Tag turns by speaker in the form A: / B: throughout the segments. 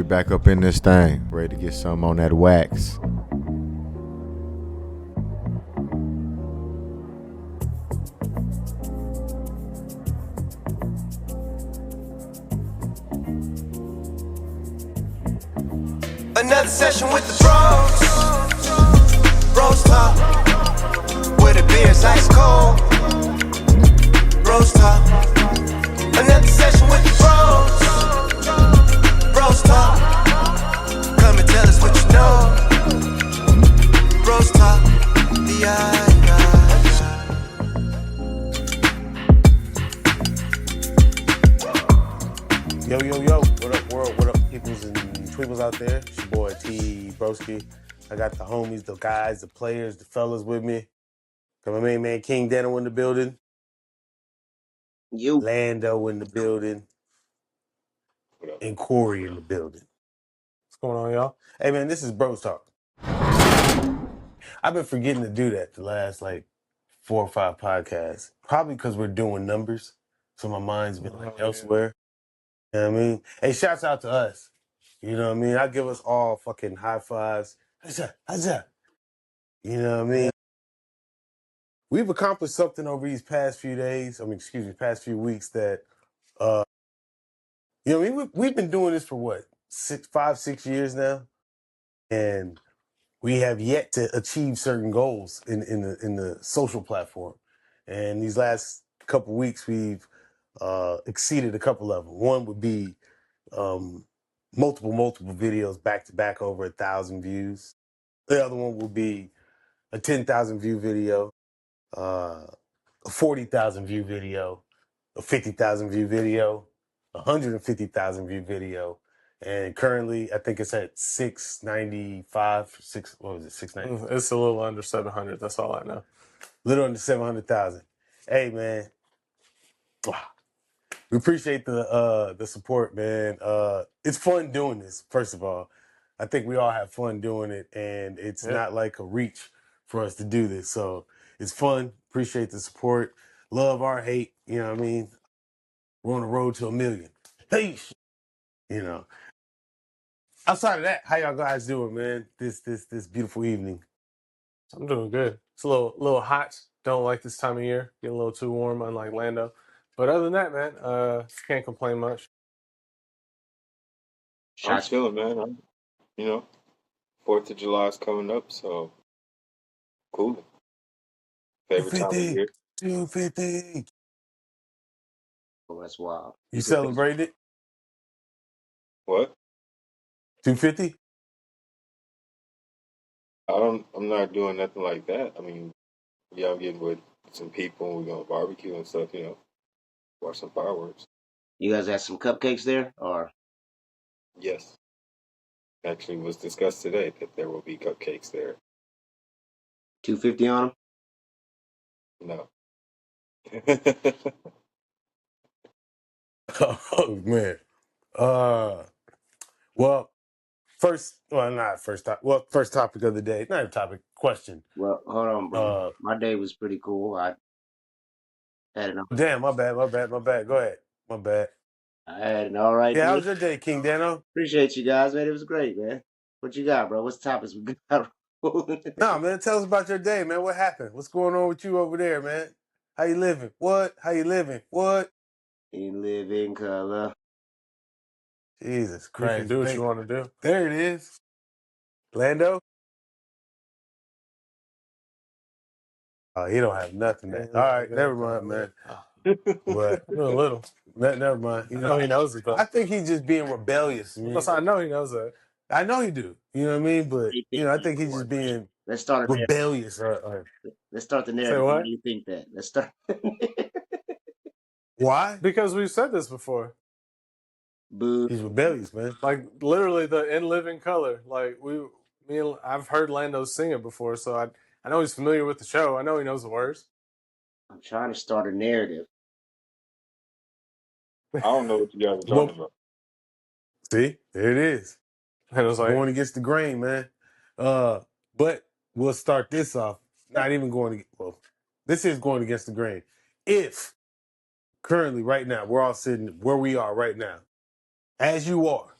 A: right back up in this thing, ready to get some on that wax.
B: Another session with the bros. BrosTalk. Where the beer's ice cold. BrosTalk. Another session with the bros. BrosTalk. Come and tell us what you know. BrosTalk.
C: Yo, what up, world? What up, peoples and tweeples out there? It's your boy T Broski. I got the homies, the guys, the players, the fellas with me. Got my main man King Dano in the building.
D: You.
C: Lando in the building. And Corey in the building. What's going on, y'all? Hey, man, this is BrosTalk. I've been forgetting to do that the last, 4 or 5 podcasts. Probably because we're doing numbers. So my mind's been, elsewhere. You know what I mean? Hey, shouts out to us. You know what I mean? I give us all fucking high fives. Huzzah. You know what I mean? We've accomplished something over these past few days. Past few weeks that, we've been doing this for what, 5, 6 years now, and we have yet to achieve certain goals in the social platform. And these last couple weeks, we've exceeded a couple of them. One would be multiple videos back to back over 1,000 views. The other one will be a 10,000 view video, a 40,000 view video, a 50,000 view video, 150,000 view video, and currently I think it's at 695. 690?
E: It's a little under 700. That's all I know.
C: Little under 700,000. Hey, man. We appreciate the support, man. It's fun doing this, first of all. I think we all have fun doing it, and it's not like a reach for us to do this. So it's fun. Appreciate the support. Love or hate, you know what I mean? We're on the road to 1 million. Hey, you know. Outside of that, how y'all guys doing, man? This beautiful evening.
E: I'm doing good. It's a little hot. Don't like this time of year. Getting a little too warm, unlike Lando. But other than that, man, can't complain much.
F: I'm chilling, man. 4th of July is coming up, so cool. Favorite time of year.
C: 250.
D: Oh, that's wild.
C: You celebrate it?
F: What?
C: 250?
F: I'm not doing nothing like that. I mean, yeah, I'm getting with some people and we're gonna barbecue and stuff, watch some fireworks.
D: You guys had some cupcakes there, or?
F: Yes. Actually, it was discussed today that there will be cupcakes there.
D: 250 on them?
F: No.
C: Oh, man. First topic of the day. Not a topic, question.
D: Well, hold on, bro. My day was pretty cool. I had an
C: Damn, my bad. Go ahead. My bad.
D: I had an all right
C: Yeah,
D: day.
C: how was your day, King Dano?
D: Appreciate you guys, man. It was great, man. What you got, bro? What's the topics we got?
C: Nah, man, tell us about your day, man. What happened? What's going on with you over there, man? How you living? What? How you living? What?
D: You live in color.
C: Jesus
E: You
C: Christ.
E: can do what you want to do.
C: There it is. Lando? Oh, he don't have nothing, man. All right, never mind, man. But
E: A little.
C: never mind.
E: You know he knows it, though.
C: I think he's just being rebellious.
E: Plus, I know he knows that.
C: I know he do. You know what I mean? But I think he's just being
D: Let's start
C: rebellious.
D: Let's start the narrative.
E: Say what?
D: Why do you think that? Let's start.
C: Why?
E: Because we've said this before.
D: Boo.
C: He's rebellious, man.
E: Like, literally, the In Living Color. Like, I've heard Lando sing it before, so I know he's familiar with the show. I know he knows the words.
D: I'm trying to start a narrative.
F: I don't know what you guys are talking about.
C: See, there it is.
E: And it was like,
C: Going against the grain, man. But we'll start this off. Not even going to this is going against the grain. If currently, right now, we're all sitting where we are right now, as you are,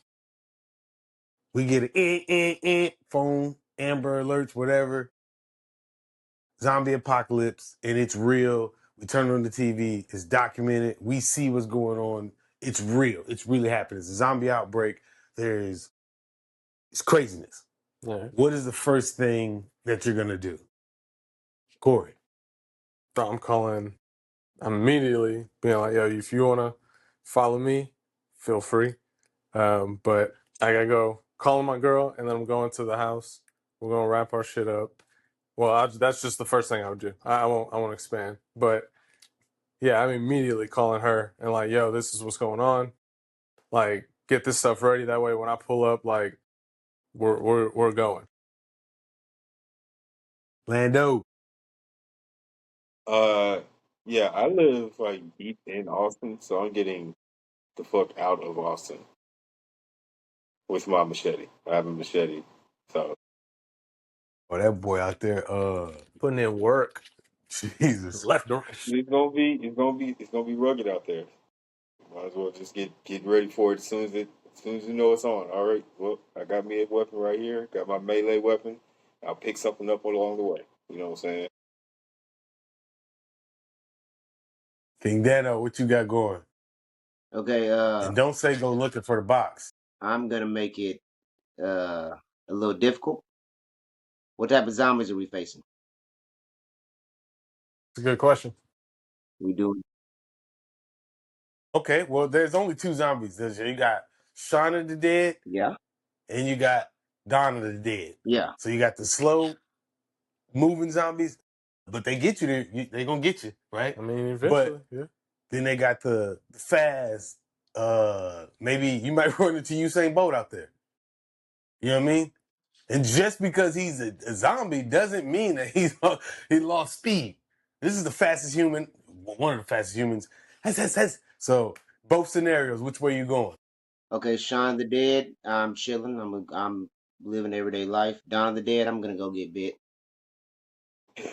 C: We get an phone, Amber Alerts, whatever. Zombie apocalypse, and it's real. We turn on the TV, it's documented. We see what's going on. It's real. It's really happening. It's a zombie outbreak. It's craziness.
E: Yeah.
C: What is the first thing that you're gonna do, Corey?
E: I'm immediately being like, yo, if you want to follow me, feel free. But I gotta go calling my girl, and then I'm going to the house. We're gonna wrap our shit up. Well, that's just the first thing I would do. I won't expand. But yeah, I'm immediately calling her and like, yo, this is what's going on. Like, get this stuff ready. That way, when I pull up, like, we're going.
C: Lando.
F: Yeah, I live like deep in Austin, so I'm getting the fuck out of Austin with my machete. I have a machete, so
C: Oh, that boy out there, putting in work. Jesus, left or right.
F: it's gonna be rugged out there. Might as well just get ready for it as soon as you know it's on. All right, well, I got me a weapon right here. Got my melee weapon. I'll pick something up along the way. You know what I'm saying?
C: King Dano, what you got going?
D: Okay,
C: And don't say go looking for the box.
D: I'm gonna make it a little difficult. What type of zombies are we facing?
E: It's a good question.
D: We doing
C: Okay, well, there's only two zombies. You got Shaun of the Dead,
D: yeah,
C: and you got Dawn of the Dead.
D: yeah.
C: So you got the slow moving zombies, but they get you there. They gonna get you, right?
E: I mean, eventually, yeah.
C: Then they got the fast. Maybe you might run into Usain Bolt out there. You know what I mean? And just because he's a zombie doesn't mean that he lost speed. This is the fastest human, one of the fastest humans. So both scenarios, which way you going?
D: Okay, Shaun the Dead. I'm chilling. I'm living everyday life. Dawn of the Dead. I'm gonna go get bit.
E: I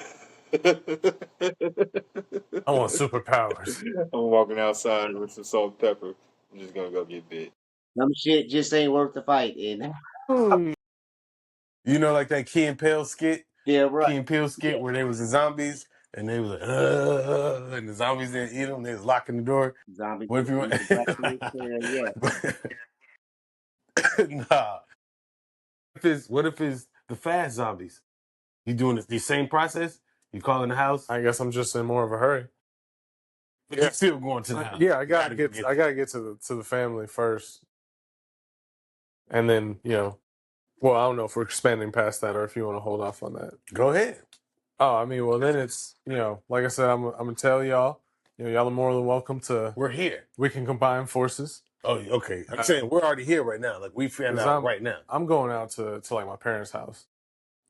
E: want superpowers.
F: I'm walking outside with some salt and pepper. I'm just gonna go get bit.
D: Some shit just ain't worth the fight. And
C: You know, like that Key and Peele skit?
D: yeah, right.
C: Key and Peele skit where they was the zombies and they was like, and the zombies didn't eat them. They was locking the door.
D: Zombie
C: What if you want?
D: eat the black meat? Yeah.
C: Nah. What if it's the fast zombies? You doing the same process? You calling the house?
E: I guess I'm just in more of a hurry.
C: But you're still going to the house.
E: Yeah, I gotta get to the family first, and then well, I don't know if we're expanding past that or if you want to hold off on that.
C: Go ahead.
E: Oh, I mean, well, then it's like I said, I'm gonna tell y'all, y'all are more than welcome to.
C: We're here.
E: We can combine forces.
C: Oh, okay. I'm saying we're already here right now. Like we found out right now.
E: I'm going out to like my parents' house.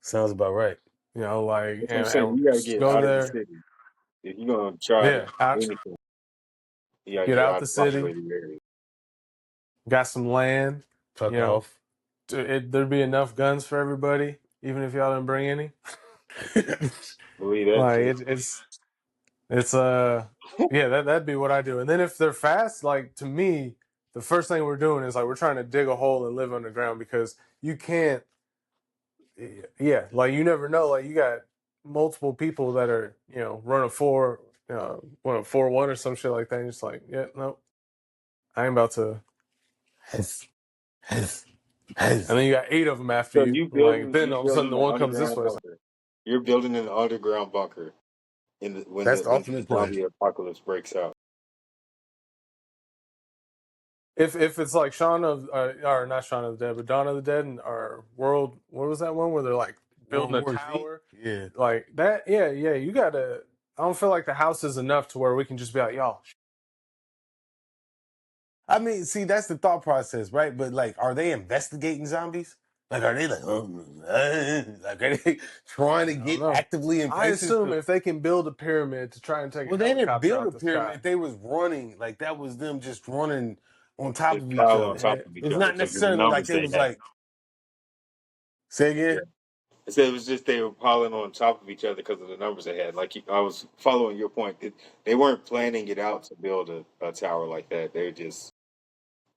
C: Sounds about right.
E: Like
F: That's what I'm saying. You gotta get
E: go
F: out
E: there.
F: of the city. If you're gonna try anything, you gotta
E: get out
F: out
E: the
F: of
E: city.
F: populated area.
E: Got some land.
C: Fuck off.
E: There'd be enough guns for everybody, even if y'all didn't bring any.
F: Believe that
E: Like
F: shit.
E: it's yeah, that'd be what I do. And then if they're fast, like to me, the first thing we're doing is like we're trying to dig a hole and live underground because you can't. Yeah, like you never know. Like you got multiple people that are running 4-1 or some shit like that. And it's like, yeah, no, I ain't about to. And then you got 8 of them after
F: So
E: you. Like then all of a sudden the one comes this way.
F: You're building an underground bunker when
C: That's the
F: the
C: ultimate plan.
F: zombie apocalypse breaks out.
E: If it's like or not Shaun of the Dead, but Dawn of the Dead and our World, what was that one where they're like building
C: World
E: a
C: War Z?
E: tower?
C: Yeah.
E: Like that, yeah, you gotta. I don't feel like the house is enough to where we can just be like, y'all.
C: I mean, see, that's the thought process, right? But like, are they investigating zombies? Like, are they like are they trying to get actively in
E: I
C: places?
E: assume if they can build a pyramid to try and take
C: Well,
E: a
C: they didn't
E: helicopter
C: build
E: out
C: a
E: the
C: pyramid.
E: sky.
C: They was running. Like that was them just running on top of each
F: Pile
C: other.
F: on top of each
C: It's
F: other
C: not
F: because of the
C: necessarily like
F: numbers
C: they
F: they
C: was
F: had.
C: like. Say again.
F: Yeah. I said it was just they were piling on top of each other because of the numbers they had. Like I was following your point. They weren't planning it out to build a tower like that. They just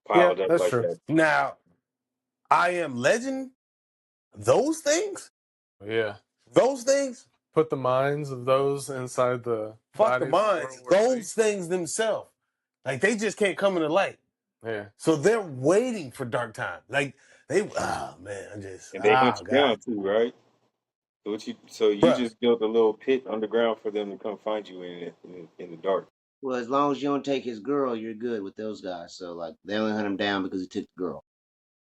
F: piled up
E: that's
F: like
E: true.
F: that.
C: Now, I Am Legend, those things,
E: Yeah.
C: put
E: the minds of those inside the
C: fuck the
E: bodies of
C: minds,
E: World War
C: those things themselves, like they just can't come into light.
E: III. Yeah.
C: So they're waiting for dark time. Like oh man,
F: And they hunt you
C: God,
F: down too, right? So you
C: bruh.
F: just built a little pit underground for them to come find you in the dark.
D: Well, as long as you don't take his girl, you're good with those guys. So like they only hunt him down because he took the girl.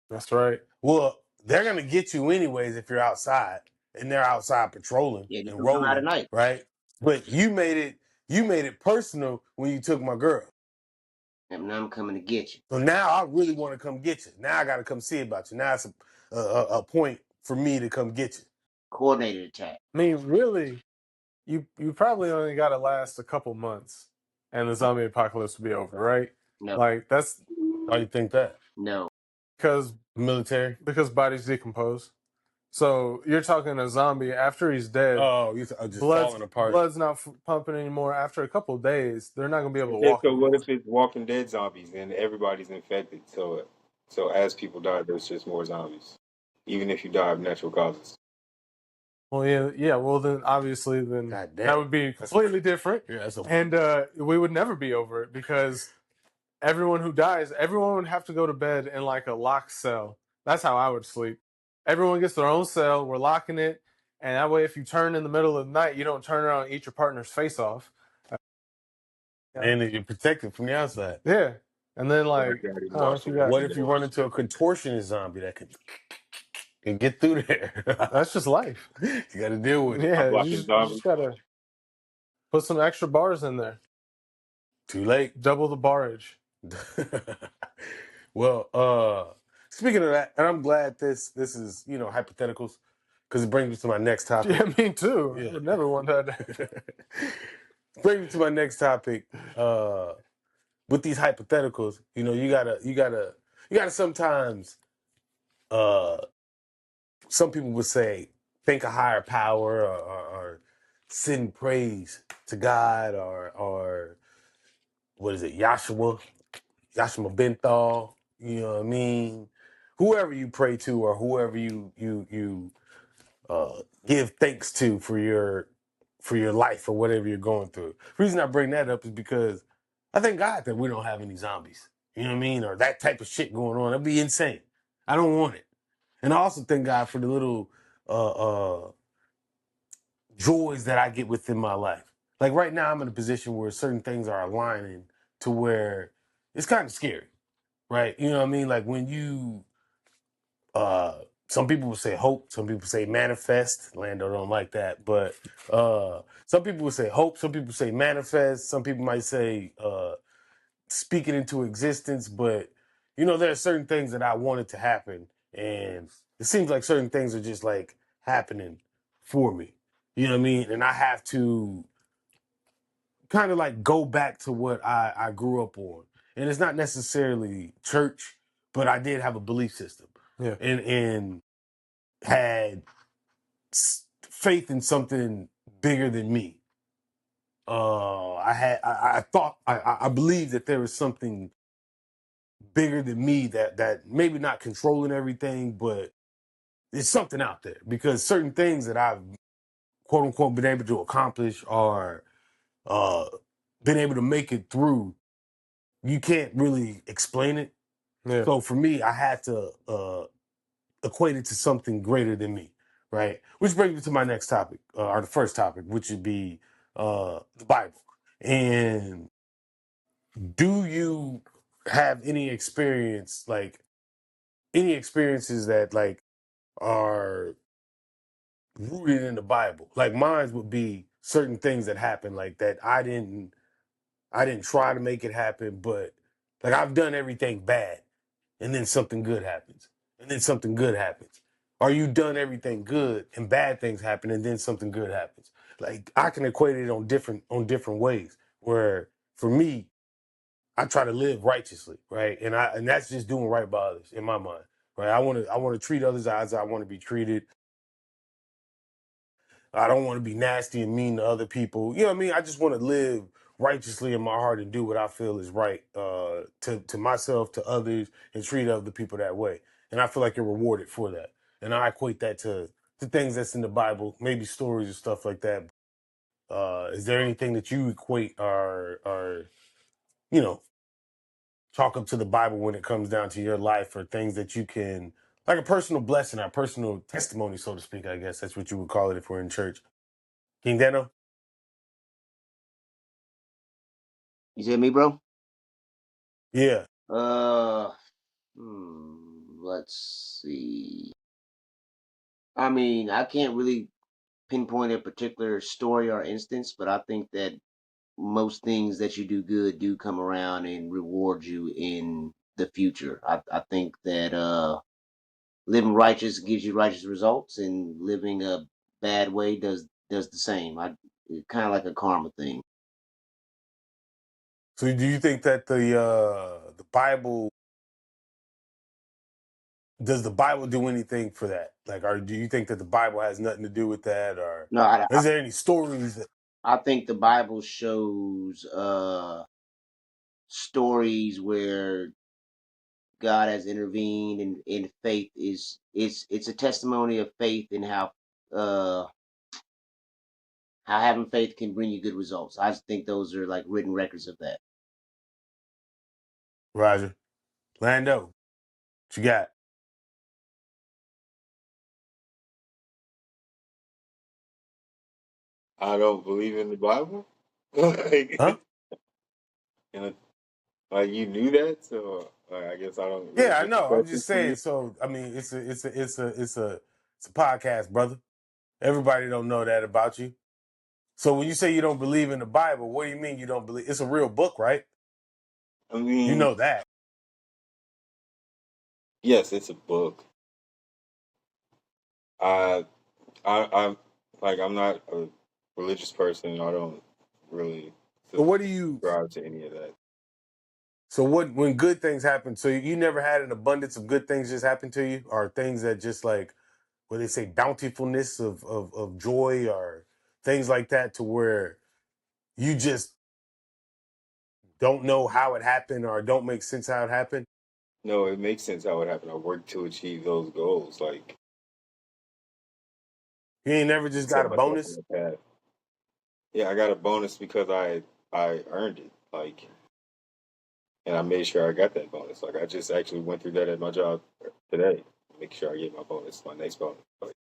E: That's right.
C: Well, they're gonna get you anyways if you're outside and they're outside patrolling
D: Yeah, just
C: and
D: don't come out at
C: rolling,
D: night.
C: right? But you made it personal when you took my girl.
D: And now I'm coming to get you.
C: So now I really want to come get you. Now I got to come see about you. Now it's a point for me to come get you.
D: Coordinated attack.
E: I mean, really, you probably only got to last a couple months, and the zombie apocalypse will be over, right?
D: No,
E: Like that's
C: Why you think that?
D: no.
E: because
C: Military?
E: bodies decompose. So you're talking a zombie after he's dead.
C: Oh, you're just falling apart.
E: Blood's not pumping anymore. After a couple of days, they're not gonna be able to
F: Okay,
E: walk
F: so
E: anymore.
F: what if it's Walking Dead zombies and everybody's infected? So as people die, there's just more zombies, even if you die of natural causes.
E: Well, yeah. Well, then obviously, then
C: God damn.
E: that would be completely different,
C: Yeah, that's a
E: and we would never be over it because everyone who dies, everyone would have to go to bed in like a locked cell. That's how I would sleep. Everyone gets their own cell. We're locking it, and that way, if you turn in the middle of the night, you don't turn around and eat your partner's face off.
C: and then you're protected from the outside.
E: Yeah, and then like,
F: Daddy
E: I don't know if you got.
C: What if you run into a contortionist zombie that can get through there?
E: That's just life.
C: You got to deal with it.
E: Yeah,
F: Blocking
E: you
F: zombies.
E: just gotta put some extra bars in there.
C: Too late.
E: Double the barrage.
C: Well, speaking of that, and I'm glad this is hypotheticals because it brings me to my next topic.
E: Yeah, me too.
C: Yeah.
E: I would never want that.
C: Bring me to my next topic. With these hypotheticals, you gotta sometimes. Some people would say thank a higher power or send praise to God or what is it, Yahshua Benthal. You know what I mean? Whoever you pray to or whoever you give thanks to for your life or whatever you're going through. The reason I bring that up is because I thank God that we don't have any zombies. You know what I mean? Or that type of shit going on. That'd be insane. I don't want it. And I also thank God for the little joys that I get within my life. Like right now, I'm in a position where certain things are aligning to where it's kind of scary, right? You know what I mean? Like when you some people would say hope, some people say manifest. Lando don't like that, but some people would say hope, some people say manifest, some people might say speak it into existence. But there are certain things that I wanted to happen, and it seems like certain things are just like happening for me. You know what I mean? And I have to kind of like go back to what I grew up on, and it's not necessarily church, but I did have a belief system.
E: Yeah.
C: And had faith in something bigger than me. I thought I believed that there was something bigger than me that maybe not controlling everything, but there's something out there because certain things that I've quote unquote been able to accomplish or been able to make it through, you can't really explain it.
E: Yeah.
C: So for me, I had to equate it to something greater than me, right? Which brings me to my next topic, or the first topic, which would be the Bible. And do you have any experiences that like are rooted in the Bible? Like mine would be certain things that happen, like that I didn't try to make it happen, but like I've done everything bad, and then something good happens, and then something good happens. Or you done everything good and bad things happen, and then something good happens. Like I can equate it on different ways. Where for me, I try to live righteously, right? And that's just doing right by others in my mind, right? I want to treat others as I want to be treated. I don't want to be nasty and mean to other people. You know what I mean? I just want to live righteously in my heart and do what I feel is right to myself, to others, and treat other people that way. and I feel like you're rewarded for that. And I equate that to things that's in the Bible, maybe stories or stuff like that. Is there anything that you equate or you know chalk up to the Bible when it comes down to your life, or things that you can, like a personal blessing or personal testimony, so to speak? I guess that's what you would call it if we're in church. King Dano?
D: You said me, bro?
C: Yeah.
D: Uh, let's see. I mean, I can't really pinpoint a particular story or instance, but I think that most things that you do good do come around and reward you in the future. I think that living righteous gives you righteous results, and living a bad way does the same. Kind of like a karma thing.
C: So do you think that the Bible, does the Bible do anything for that? Like, or do you think that the Bible has nothing to do with that, or
D: No,
C: is there any stories that?
D: I think the Bible shows stories where God has intervened, and faith is it's a testimony of faith and uh how having faith can bring you good results. I just think those are like written records of that.
C: Roger. Lando, what you got?
F: I don't believe in the Bible. like,
C: Huh?
F: and, like you knew that, so I guess I don't really
C: Yeah, I
F: get the
C: know. I'm
F: question
C: just
F: from
C: saying.
F: you.
C: So, I mean, it's a podcast, brother. Everybody don't know that about you. So when you say you don't believe in the Bible, what do you mean you don't believe? It's a real book, right?
F: I
C: You
F: mean,
C: know that.
F: yes, it's a book. I, I'm like I'm not a religious person. I don't really
C: So what do you?
F: subscribe to any of that.
C: So what? When good things happen, so you never had an abundance of good things just happen to you, or things that just like what they say, bountifulness of joy, or things like that, to where you just don't know how it happened or don't make sense how it happened.
F: No, it makes sense how it happened. I worked to achieve those goals. Like
C: You ain't never just got
F: set
C: a
F: myself on
C: bonus.
F: the path. Yeah, I got a bonus because I earned it. Like, and I made sure I got that bonus. Like, I just actually went through that at my job today. Make sure I get my bonus, my next bonus. Like,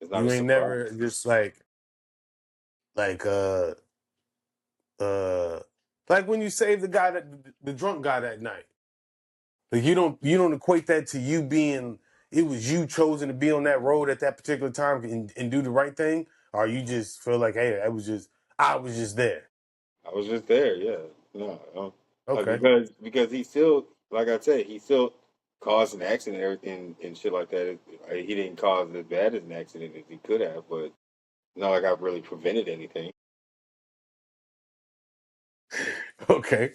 F: it's not a
C: You ain't
F: surprise.
C: never just like uh like when you saved the drunk guy that night. Like you don't equate that to you being, it was you chosen to be on that road at that particular time and do the right thing, or you just feel like, hey, I was just there.
F: I was just there. Yeah, no, like
C: Okay.
F: because he still, like I said, he still caused an accident and everything and shit like that. He didn't cause as bad as an accident as he could have, but not like I've really prevented anything.
C: Okay.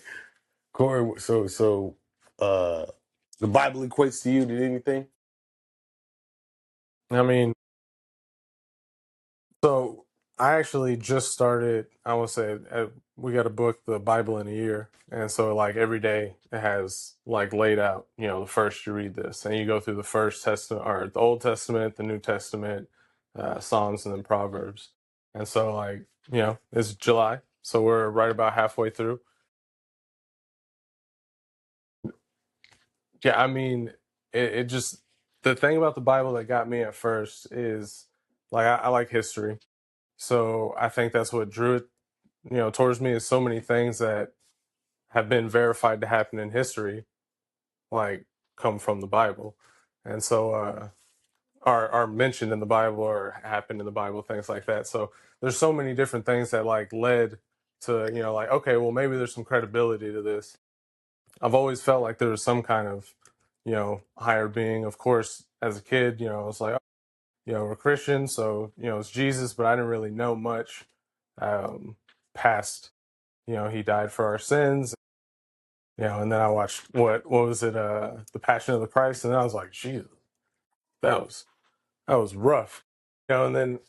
C: Corey, so uh the Bible equates to you to anything?
E: I mean, so I actually just started. I would say we got a book, the Bible in a year, and so like every day it has like laid out. The first you read this, and you go through the first Testament or the Old Testament, the New Testament, Psalms, and then Proverbs. And so like it's July, so we're right about halfway through. Yeah, I mean, it just the thing about the Bible that got me at first is like I like history, so I think that's what drew it towards me, is so many things that have been verified to happen in history, like come from the Bible, and so are mentioned in the Bible or happened in the Bible, things like that. So there's so many different things that like led to like, okay, well maybe there's some credibility to this. I've always felt like there was some kind of higher being. Of course, as a kid, I was like, we're Christians, so it's Jesus, but I didn't really know much um, past he died for our sins. And then I watched what was it, the Passion of the Christ, and I was like, Jesus, that was that was rough. And then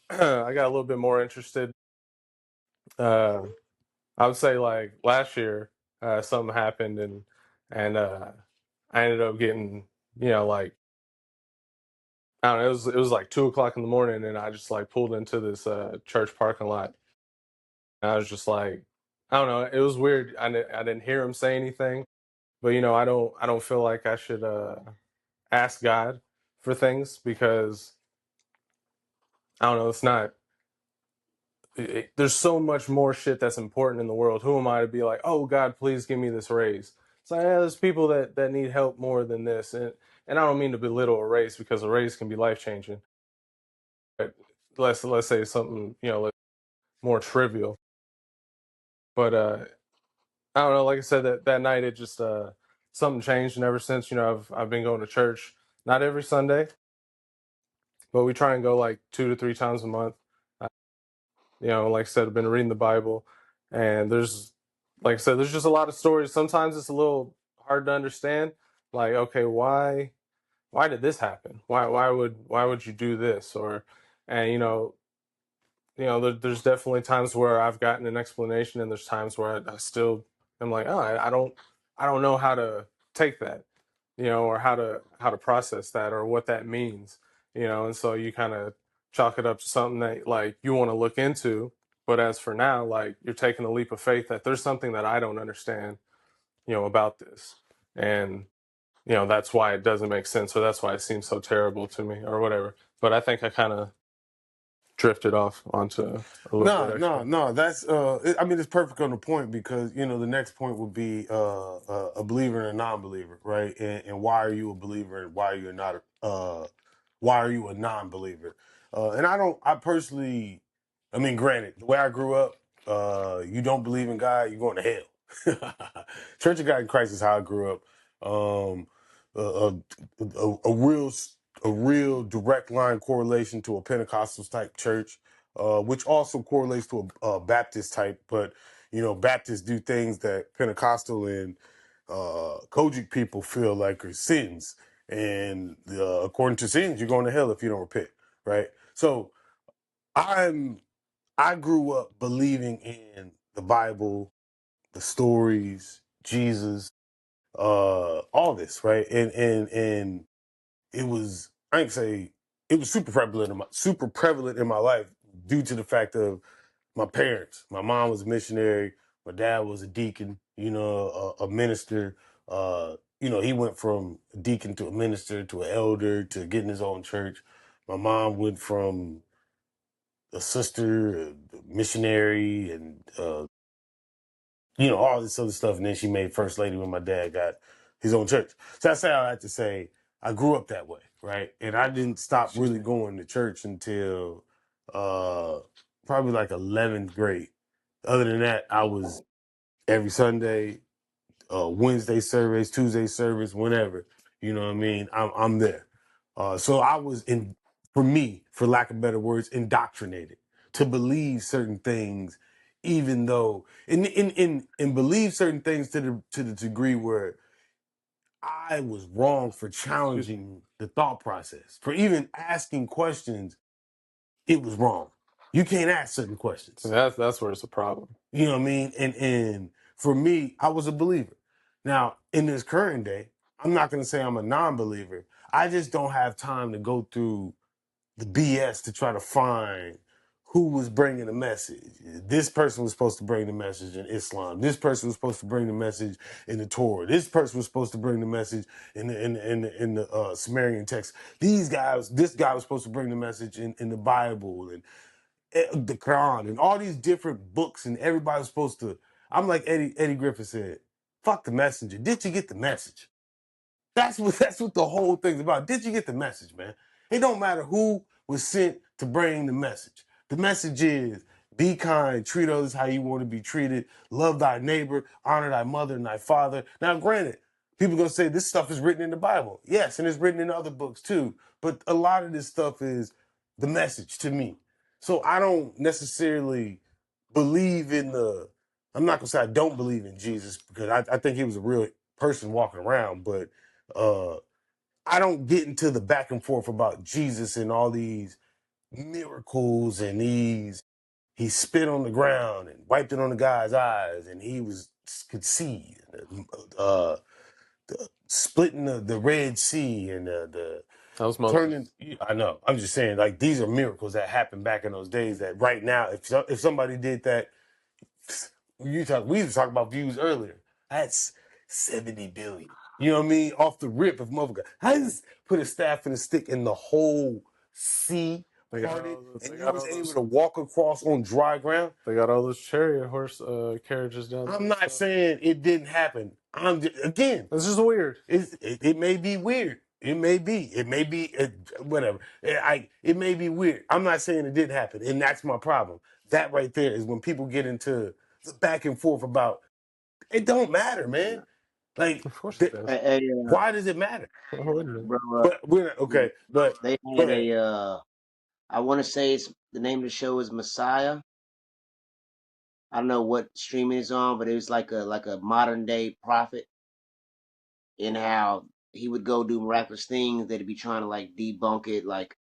E: I got a little bit more interested. Uh, I would say like last year, something happened, and I ended up getting, like, I don't know, it was like 2 o'clock in the morning, and I just like pulled into this church parking lot. And I was just like, I don't know, it was weird. I didn't hear him say anything, but I don't feel like I should ask God for things, because I don't know, it's not. There's so much more shit that's important in the world. Who am I to be like, oh God, please give me this raise? It's like, yeah, there's people that need help more than this, and I don't mean to belittle a raise, because a raise can be life changing. But let's say something more trivial. But I don't know. Like I said, that night, it just something changed, and ever since, I've been going to church, not every Sunday, but we try and go like 2 to 3 times a month. Uh, like I said, I've been reading the Bible, and like I said, there's just a lot of stories. Sometimes it's a little hard to understand. Like, okay, why did this happen? Why would you do this? And there's definitely times where I've gotten an explanation, and there's times where I still am like, oh, I don't know how to take that, or how to process that, or what that means, and so you kind of chalk it up to something that like you want to look into. But as for now, like, you're taking a leap of faith that there's something that I don't understand, about this, and that's why it doesn't make sense, or that's why it seems so terrible to me, or whatever. But I think I kind of drifted off onto a little
C: No,
E: bit
C: no,
E: extra.
C: no. That's I mean, it's perfect on the point, because the next point would be a believer and a non-believer, right? And why are you a believer, and why are you not? Why are you a non-believer? And I personally, I mean, granted, the way I grew up, you don't believe in God, you're going to hell. Church of God in Christ is how I grew up. Um, a, a real direct line correlation to a Pentecostal type church, which also correlates to a Baptist type. But Baptists do things that Pentecostal and Kojic people feel like are sins, and according to sins, you're going to hell if you don't repent, right? So I'm I grew up believing in the Bible, the stories, Jesus, all this, right? And it was, I ain't say it was super prevalent in my life, due to the fact of my parents. My mom was a missionary. My dad was a deacon, a minister. He went from a deacon to a minister to an elder to getting his own church. My mom went from a sister, a missionary, and all this other stuff. And then she made first lady when my dad got his own church. So that's how I like to say I grew up that way, right? And I didn't stop really going to church until uh, probably like 11th grade. Other than that, I was every Sunday, Wednesday service, Tuesday service, whenever. You know what I mean? I'm there. So I was for me, for lack of better words, indoctrinated to believe certain things, even though and believe certain things to the degree where I was wrong for
E: Excuse me.
C: challenging the thought process, for even asking questions. It was wrong. You can't ask certain
E: So
C: questions.
E: that's where it's a problem.
C: You know what I mean? And for me, I was a believer. Now, in this current day, I'm not going to say I'm a non-believer. I just don't have time to go through the BS to try to find who was bringing the message. This person was supposed to bring the message in Islam. This person was supposed to bring the message in the Torah. This person was supposed to bring the message in the Sumerian text. This guy was supposed to bring the message in the Bible, and the Quran, and all these different books, and everybody's supposed to. I'm like Eddie Griffin said, "Fuck the messenger. Did you get the message?" That's what the whole thing's about. Did you get the message, man? It don't matter who was sent to bring the message. The message is be kind, treat others how you want to be treated, love thy neighbor, honor thy mother and thy father. Now, granted, people gonna say this stuff is written in the Bible. Yes, and it's written in other books too. But a lot of this stuff is the message to me. So I don't necessarily believe in the. I'm not gonna say I don't believe in Jesus, because I think he was a real person walking around, but uh, I don't get into the back and forth about Jesus and all these miracles and he spit on the ground and wiped it on the guy's eyes and he could see. Uh, splitting the Red Sea and the
E: That was Moses.
C: turning. I know. I'm just saying, like, these are miracles that happened back in those days. That right now, if somebody did that, we were talking about views earlier. That's 70 billion. You know what I mean? Off the rip, if motherfucker, I just put a staff and a stick in the whole sea,
E: They got
C: parted,
E: all those-
C: and
E: they
C: you
E: got
C: was
E: all
C: able
E: those-
C: to walk across on dry ground.
E: They got all those chariot horse carriages down there.
C: I'm
E: and
C: not
E: stuff.
C: saying it didn't happen. I'm just, again,
E: It's just weird.
C: it may be weird. It may be. It may be. Whatever. It may be weird. I'm not saying it didn't happen, and that's my problem. That right there is when people get into the back and forth about it. Don't matter, man. Like,
E: Of course it does.
D: Hey,
C: why does it matter?
E: Why wouldn't it?
D: bro,
C: But we're not, okay. But
D: they
C: go
D: had
C: ahead.
D: I want to say it's the name of the show is Messiah. I don't know what streaming is on, but it was like a modern day prophet, in how he would go do miraculous things. They'd be trying to like debunk it, like,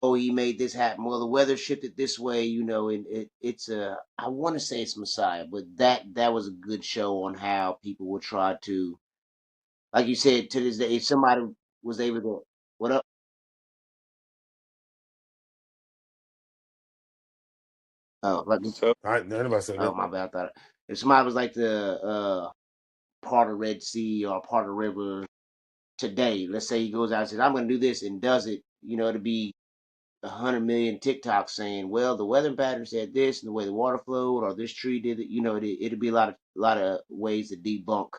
D: oh, he made this happen. Well, the weather shifted this way, and it's I want to say it's Messiah, but that was a good show on how people would try to, like you said, to this day, if somebody was able to, what up? Oh, like,
F: So
C: All right, anybody said
D: oh,
C: that?
D: my bad. I thought if somebody was like the part of Red Sea or part of river today, let's say he goes out and says, I'm going to do this and does it, to be 100 million TikToks saying, well, the weather pattern said this and the way the water flowed or this tree did it, it'd be a lot of ways to debunk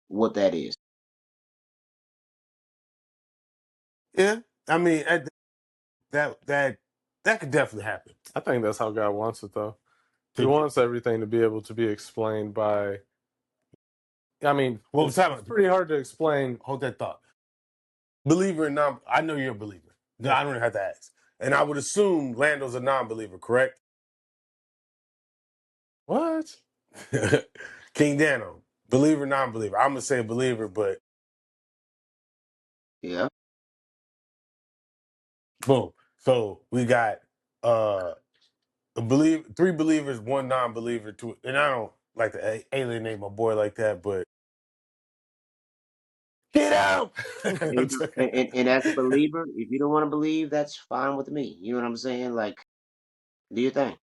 D: what that is.
C: Yeah. I mean, that could definitely happen.
E: I think that's how God wants it, though. He wants everything to be able to be explained by. I mean,
C: Well,
E: it's pretty hard to explain.
C: Hold that thought. Believer and non. I know you're a believer. No, I don't even have to ask. And I would assume Lando's a non-believer, correct?
E: What?
C: King Dano, believer, non-believer. I'm gonna say believer, but
D: Yeah.
C: boom. So we got three believers, one non-believer, two. And I don't like to alienate my boy like that, but get out.
D: And as a believer, if you don't want to believe, that's fine with me. You know what I'm saying? Like, do your thing.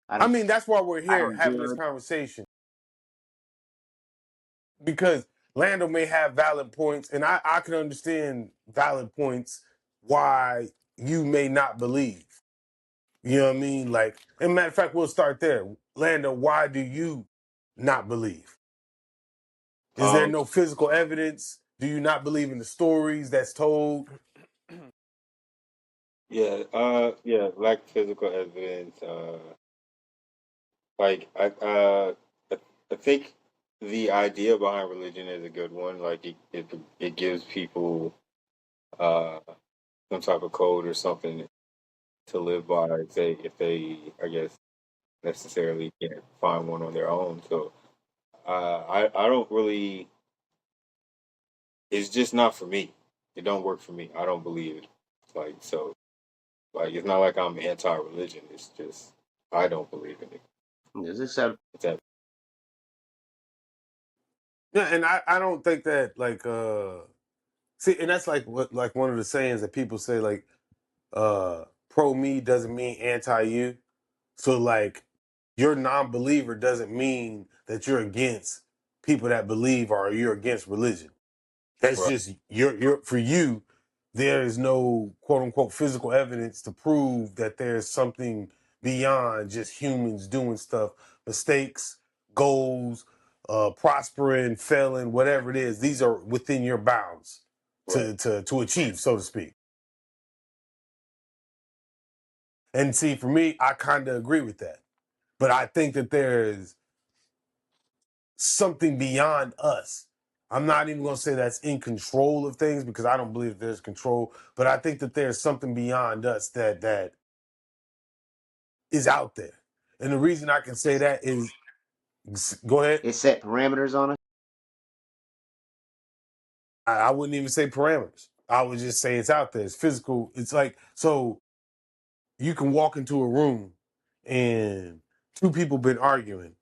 C: I mean, that's why we're
D: I
C: here
D: don't
C: having this
D: judge.
C: conversation, because Lando may have valid points, and I can understand valid points why you may not believe. You know what I mean? Like, and matter of fact, we'll start there. Lando, why do you not believe? Is there no physical evidence? Do you not believe in the stories that's told?
F: yeah, lack of physical evidence. Like I think the idea behind religion is a good one. Like it gives people uh some type of code or something to live by if they I guess necessarily can't find one on their own. So I don't really. It's just not for me. It don't work for me. I don't believe it. Like so. Like it's not like I'm anti-religion. It's just I don't believe in it.
D: Is this a
F: It's that
C: Yeah, and I don't think that like see, and that's like what like one of the sayings that people say, like pro me doesn't mean anti you. So like your non-believer doesn't mean that you're against people that believe or you're against religion. That's
F: right.
C: just you're for you. There is no quote unquote physical evidence to prove that there's something beyond just humans doing stuff, mistakes, goals, prospering, failing, whatever it is. These are within your bounds
F: Right.
C: to achieve, so to speak. And see, for me, I kind of agree with that, but I think that there's something beyond us. I'm not even going to say that's in control of things, because I don't believe that there's control, but I think that there's something beyond us that is out there. And the reason I can say that is, go ahead.
D: it set parameters on it?
C: I wouldn't even say parameters. I would just say it's out there. It's physical. It's like, so you can walk into a room and two people been arguing,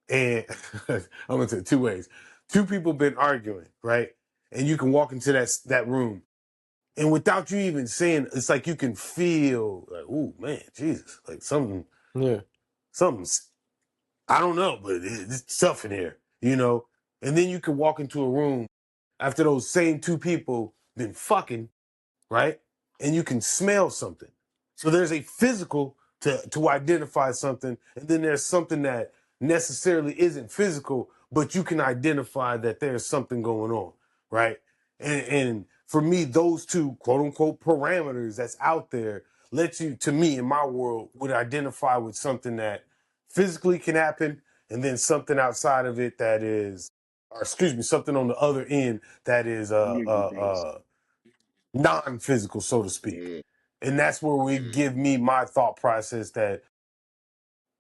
C: and I'm going to say two ways. two people been arguing, right? And you can walk into that room, and without you even saying, it's like you can feel like, oh man, Jesus, like
E: Yeah.
C: something's, I don't know, but it's tough in here, you know. And then you can walk into a room after those same two people been fucking, right? And you can smell something. So there's a physical to identify something, and then there's something that necessarily isn't physical, but you can identify that there's something going on, right? And for me, those two quote unquote parameters that's out there let you, to me, in my world, would identify with something that physically can happen, and then something outside of it that is, or excuse me, something on the other end that is
D: Energy based.
C: non-physical, so to speak.
D: Yeah.
C: And that's where we give me my thought process that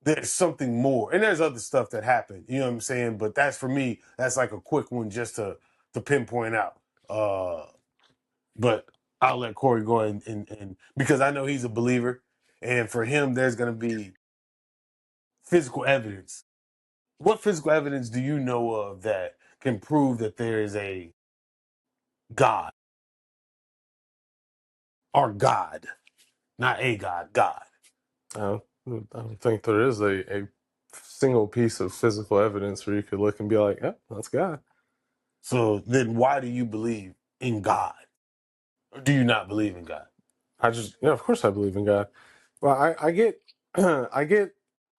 C: there's something more. And there's other stuff that happened, you know what I'm saying? But that's, for me, that's like a quick one just to pinpoint out. But I'll let Corey go and because I know he's a believer, and for him there's gonna be physical evidence. What physical evidence do you know of that can prove that there is a God, or God? Not a God, God.
E: I don't think there is a single piece of physical evidence where you could look and be like, yeah, that's God.
C: So then why do you believe in God? Or do you not believe in God?
E: Yeah, of course I believe in God. Well, I get, I get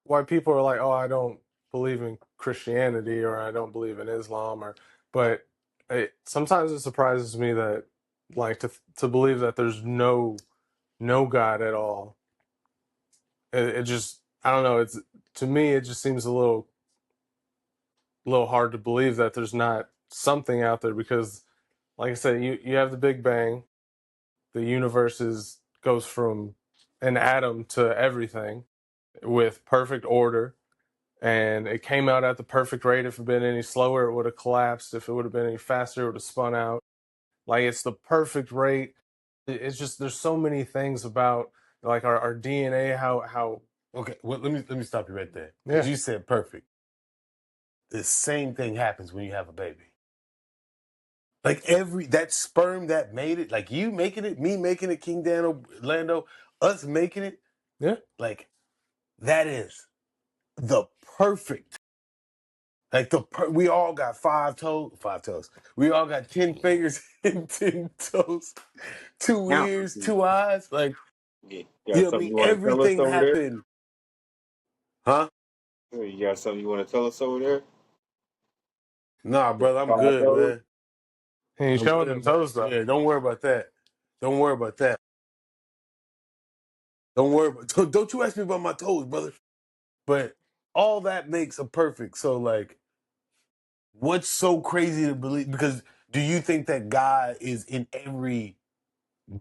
E: why people are like, oh, I don't believe in Christianity or I don't believe in Islam, but sometimes it surprises me that, like, to believe that there's no God at all. It just, I don't know. To me, it just seems a little hard to believe that there's not something out there because, like I said, you have the Big Bang. The universe goes from an atom to everything with perfect order, and it came out at the perfect rate. If it had been any slower, it would have collapsed. If it would have been any faster, it would have spun out. Like, it's the perfect rate. It's just, there's so many things about, like, our DNA, how
C: Okay, well, let me stop you right there.
E: yeah.
C: Because you said perfect. The same thing happens when you have a baby. Like that sperm that made it, like you making it, me making it, King Dan Lando, us making it,
E: Yeah.
C: like that is the perfect. Like we all got five toes. We all got 10 fingers and 10 toes, two
D: Countless.
C: ears, two eyes. Like,
F: Yeah.
C: you
F: You
C: know
F: got
C: what I
F: something
C: mean?
F: you want to tell us
C: Everything
F: over there?
C: happened. Huh?
F: You got something you want to tell us over there?
C: Nah, brother, I'm
F: Five
C: good,
F: toes?
C: man.
E: And you
C: I'm
E: showing
C: good,
E: them
C: man.
E: toes though.
C: Yeah, don't worry about that. Don't worry about that. Don't worry about don't you ask me about my toes, brother. But all that makes a perfect. So like, what's so crazy to believe? Because do you think that God is in every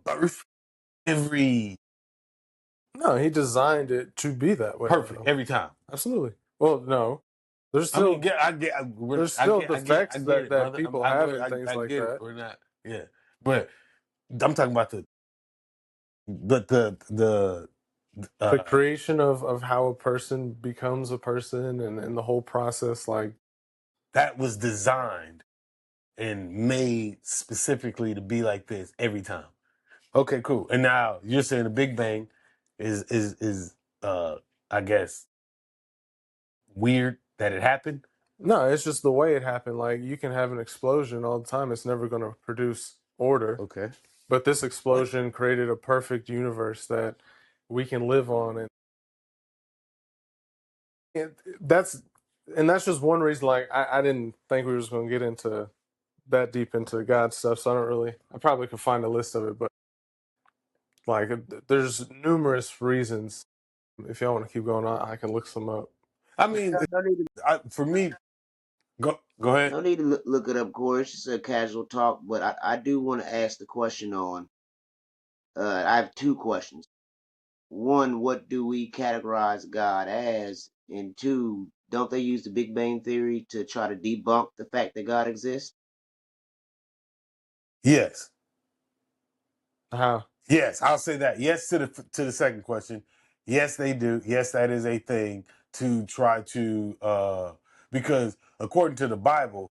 C: birth, every
E: No, he designed it to be that way
C: perfect,
E: though.
C: every time?
E: Absolutely. Well, no, there's
C: I mean,
E: still there's still
C: I
E: defects
C: get
E: that
C: it, brother.
E: people
C: I
E: have
C: know,
E: and things
C: I
E: like
C: get it.
E: that.
C: We're not, yeah. But I'm talking about the
E: The
C: uh
E: creation of how a person becomes a person and the whole process, like,
C: that was designed and made specifically to be like this every time. Okay, cool. And now you're saying the Big Bang is I guess weird that it happened.
E: no, it's just the way it happened. Like, you can have an explosion all the time, it's never going to produce order.
C: Okay.
E: But this explosion created a perfect universe that we can live on, and that's that's just one reason. Like, I didn't think we were just going to get into that deep into God stuff, so I probably could find a list of it, but, like, there's numerous reasons. If y'all want to keep going on, I can look some up.
C: I mean,
D: No need to,
C: for me, go ahead.
D: no need to look it up, Corey. It's just a casual talk, but I do want to ask the question on. I have two questions. One, what do we categorize God as? And two, don't they use the Big Bang Theory to try to debunk the fact that God exists?
C: Yes.
E: How?
C: Yes, I'll say that. Yes to the second question. Yes, they do. Yes, that is a thing to try to because according to the Bible,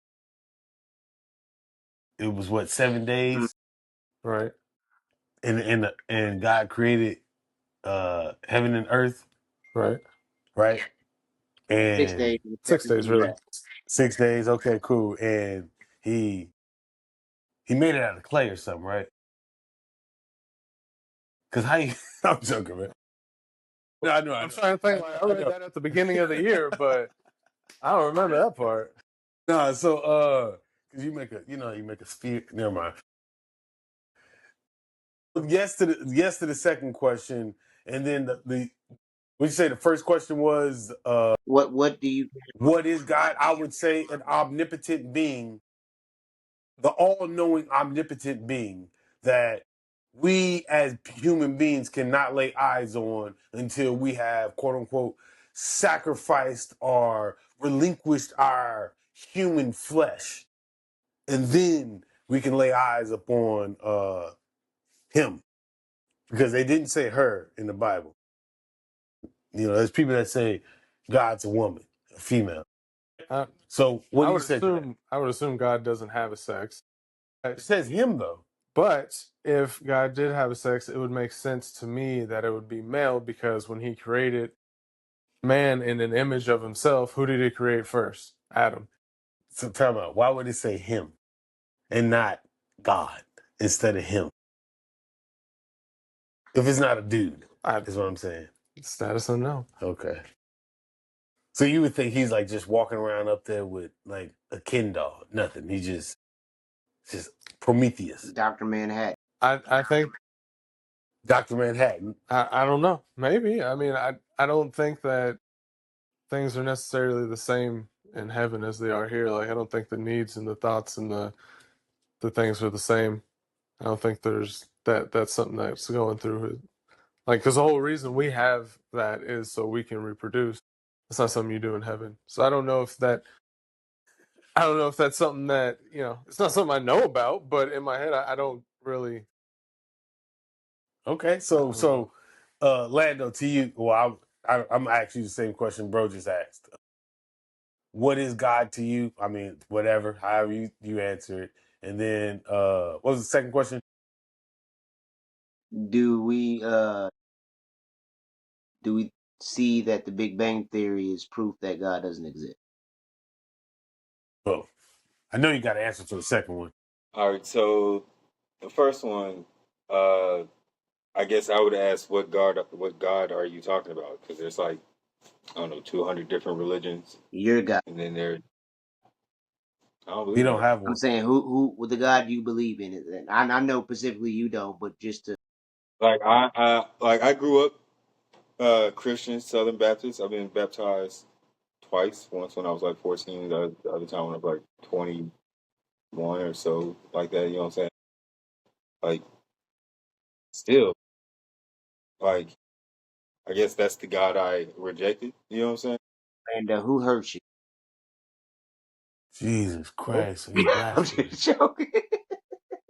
C: it was what 7 days,
E: Right.
C: and God created heaven and earth,
E: Right.
C: right?
D: 6 days.
C: And
D: And the
E: 6 days,
D: seventh day
E: really.
D: rest.
C: 6 days, okay, cool. And he made it out of clay or something, right? Because how you? I'm joking, man. No, I know.
E: I'm trying to think. Like, I read that at the beginning of the year, but I don't remember that part.
C: No, so because you make a sphere. Never mind. Yes to the second question, and then the would you say the first question was
D: What do you?
C: what is God? I would say an omnipotent being, the all-knowing omnipotent being that we as human beings cannot lay eyes on until we have quote unquote sacrificed or relinquished our human flesh, and then we can lay eyes upon him, because they didn't say her in the Bible. There's people that say God's a woman, a female.
E: I,
C: So what
E: I
C: do you
E: would
C: say to that?
E: assume. I would assume God doesn't have a sex.
C: It says him though.
E: But if God did have a sex, it would make sense to me that it would be male, because when He created man in an image of Himself, who did He create first? Adam.
C: So tell me, why would it say him and not God instead of him? If it's not a dude,
E: I
C: is what I'm saying.
E: status unknown.
C: Okay. So you would think he's like just walking around up there with like a Ken doll, nothing. He's just Prometheus,
D: Dr. Manhattan.
E: I think
C: Dr. Manhattan.
E: I don't know. Maybe. I mean, I don't think that things are necessarily the same in heaven as they are here. Like, I don't think the needs and the thoughts and the things are the same. I don't think there's that's something that's going through it. Like, because the whole reason we have that is so we can reproduce. It's not something you do in heaven. So I don't know if that's something that, it's not something I know about, but in my head, I don't really.
C: Okay,
E: I
C: so
E: don't know.
C: Lando, to you, well, I'm gonna ask you the same question bro just asked. What is God to you? I mean, whatever, however you answer it. And then what was the second question?
D: Do we do we see that the Big Bang Theory is proof that God doesn't exist?
C: Well, I know you got an answer to the second one.
F: All right, so the first one, uh, I guess I would ask what God are you talking about? Because there's like, I don't know, 200 different religions,
D: Your God.
F: and then I don't
C: You
F: believe in
C: don't
F: God.
C: have
D: I'm
C: one.
D: saying who with the God you believe in? And I know specifically you don't, but just to
F: Like I grew up Christian, Southern Baptist. I've been baptized twice. Once when I was like 14, the other time when I was like 21 or so, like that. You know what I'm saying? Like, still, like, I guess that's the God I rejected. You know what I'm saying?
D: and who hurts you?
C: Jesus
F: Nope.
C: Christ, you
D: I'm
C: blasphemy.
D: just joking.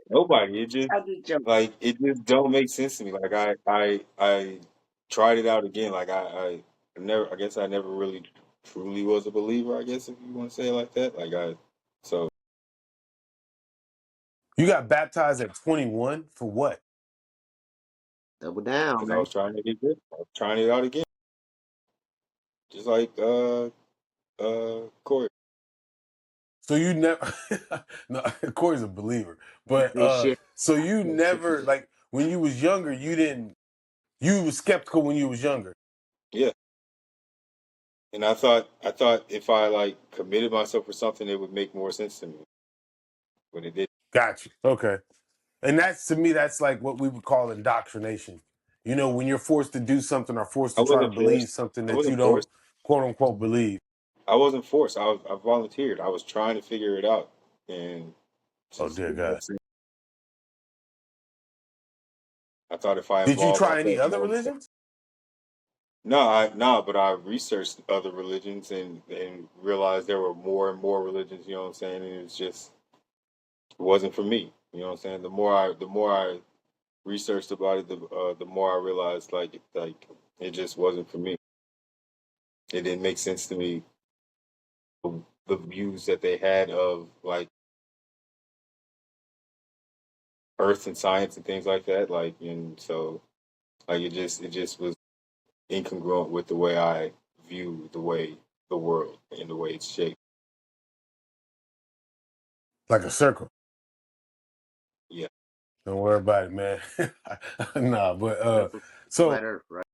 F: Nobody. It just
D: I'm just joking.
F: like it just don't make sense to me. Like I tried it out again. Like I never. I guess I never really truly was a believer. I guess if you want to say it like that. So
C: You got baptized at 21 for what?
D: Double down,
F: because I
D: man.
F: was trying to get good. I was trying it out again. Just like Corey.
C: So you never no, Corey's a believer. But
D: This shit.
C: so you never, like, when you was younger, you were skeptical when you was younger.
F: Yeah. And I thought if I like committed myself for something, it would make more sense to me. But it did.
C: Got you. Okay. And that's, to me, that's like what we would call indoctrination. When you're forced to do something or forced
F: I
C: to try to
F: wasn't
C: believe
F: forced.
C: something
F: I
C: that you
F: wasn't
C: don't
F: forced.
C: quote unquote believe.
F: I wasn't forced. I volunteered. I was trying to figure it out, and
C: Oh
F: just
C: dear
F: didn't
C: God.
F: make sense. I thought if I
C: Did you
F: involved
C: try any
F: myself
C: other
F: more,
C: religions?
F: but I researched other religions and realized there were more and more religions. You know what I'm saying? And it wasn't for me. You know what I'm saying? The more I researched about it, the more I realized like it just wasn't for me. It didn't make sense to me. The views that they had of like earth and science and things like that. Like, and so like it just was incongruent with the way I view the world and the way it's shaped.
C: Like a circle.
F: Yeah.
C: Don't worry about it, man. Nah, but
D: Circle,
C: so
D: flat Earth, right?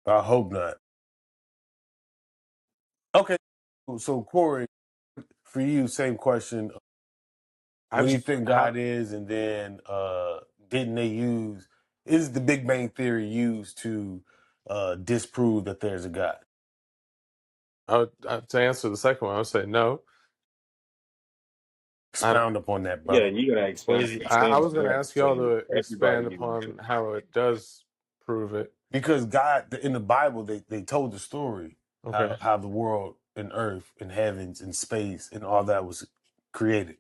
C: I hope not. Okay, so Corey, for you, same question. What do you think God is? And then didn't they use, is the Big Bang Theory used to disprove that there's a God?
E: To answer the second one, I would say no.
C: Expound upon that,
F: Yeah,
C: brother.
F: you're gonna
C: What
F: explain
C: is it?
E: I
F: explain
E: was
F: on
E: going to
F: that
E: ask y'all
F: so
E: to expand
F: everybody
E: upon how it does prove it.
C: Because God, in the Bible, they told the story
E: Okay.
C: how the world and earth and heavens and space and all that was created.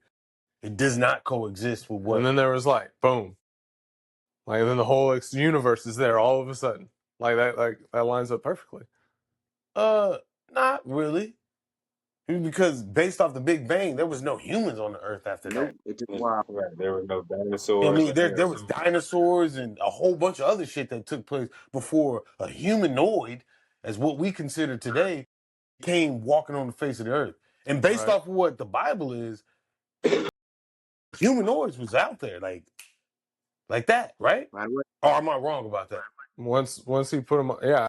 C: It does not coexist with
E: And
C: what.
E: then there was like, boom. Like, then the whole universe is there all of a sudden. Like that lines up perfectly.
C: Not really. Because based off the Big Bang, there was no humans on the earth after that.
D: Nope. It took a
F: Yeah,
D: while.
F: right. There were no
C: I
F: dinosaurs.
C: mean, there was dinosaurs and a whole bunch of other shit that took place before a humanoid, as what we consider today, came walking on the face of the earth. And based
E: Right.
C: off of what the Bible is, humanoids was out there, like that, right?
D: Right away.
C: Or am I wrong about that?
E: Once he put them, yeah,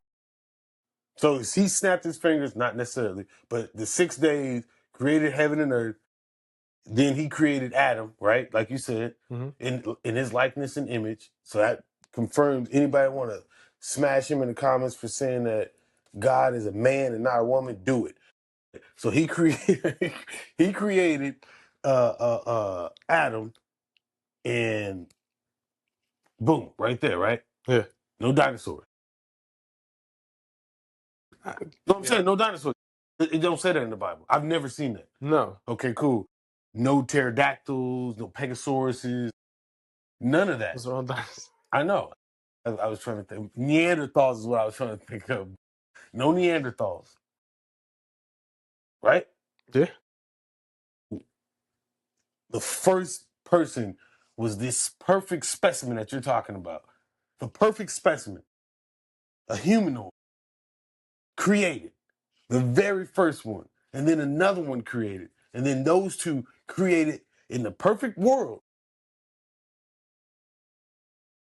C: So he snapped his fingers, not necessarily, but the 6 days created heaven and earth. Then he created Adam, right? Like you said,
E: Mhm.
C: in his likeness and image. So that confirms anybody want to smash him in the comments for saying that God is a man and not a woman, do it. So he created he created Adam, and boom, right there, right?
E: Yeah.
C: No dinosaurs. No, I'm saying no dinosaurs. It don't say that in the Bible. I've never seen that.
E: No.
C: Okay, cool. No pterodactyls, no pegasauruses, none of that.
E: What's wrong with that?
C: I know. I was trying to think. Neanderthals is what I was trying to think of. No Neanderthals, right?
E: Yeah.
C: The first person was this perfect specimen that you're talking about. The perfect specimen, a humanoid, created. The very first one. And then another one created. And then those two created in the perfect world,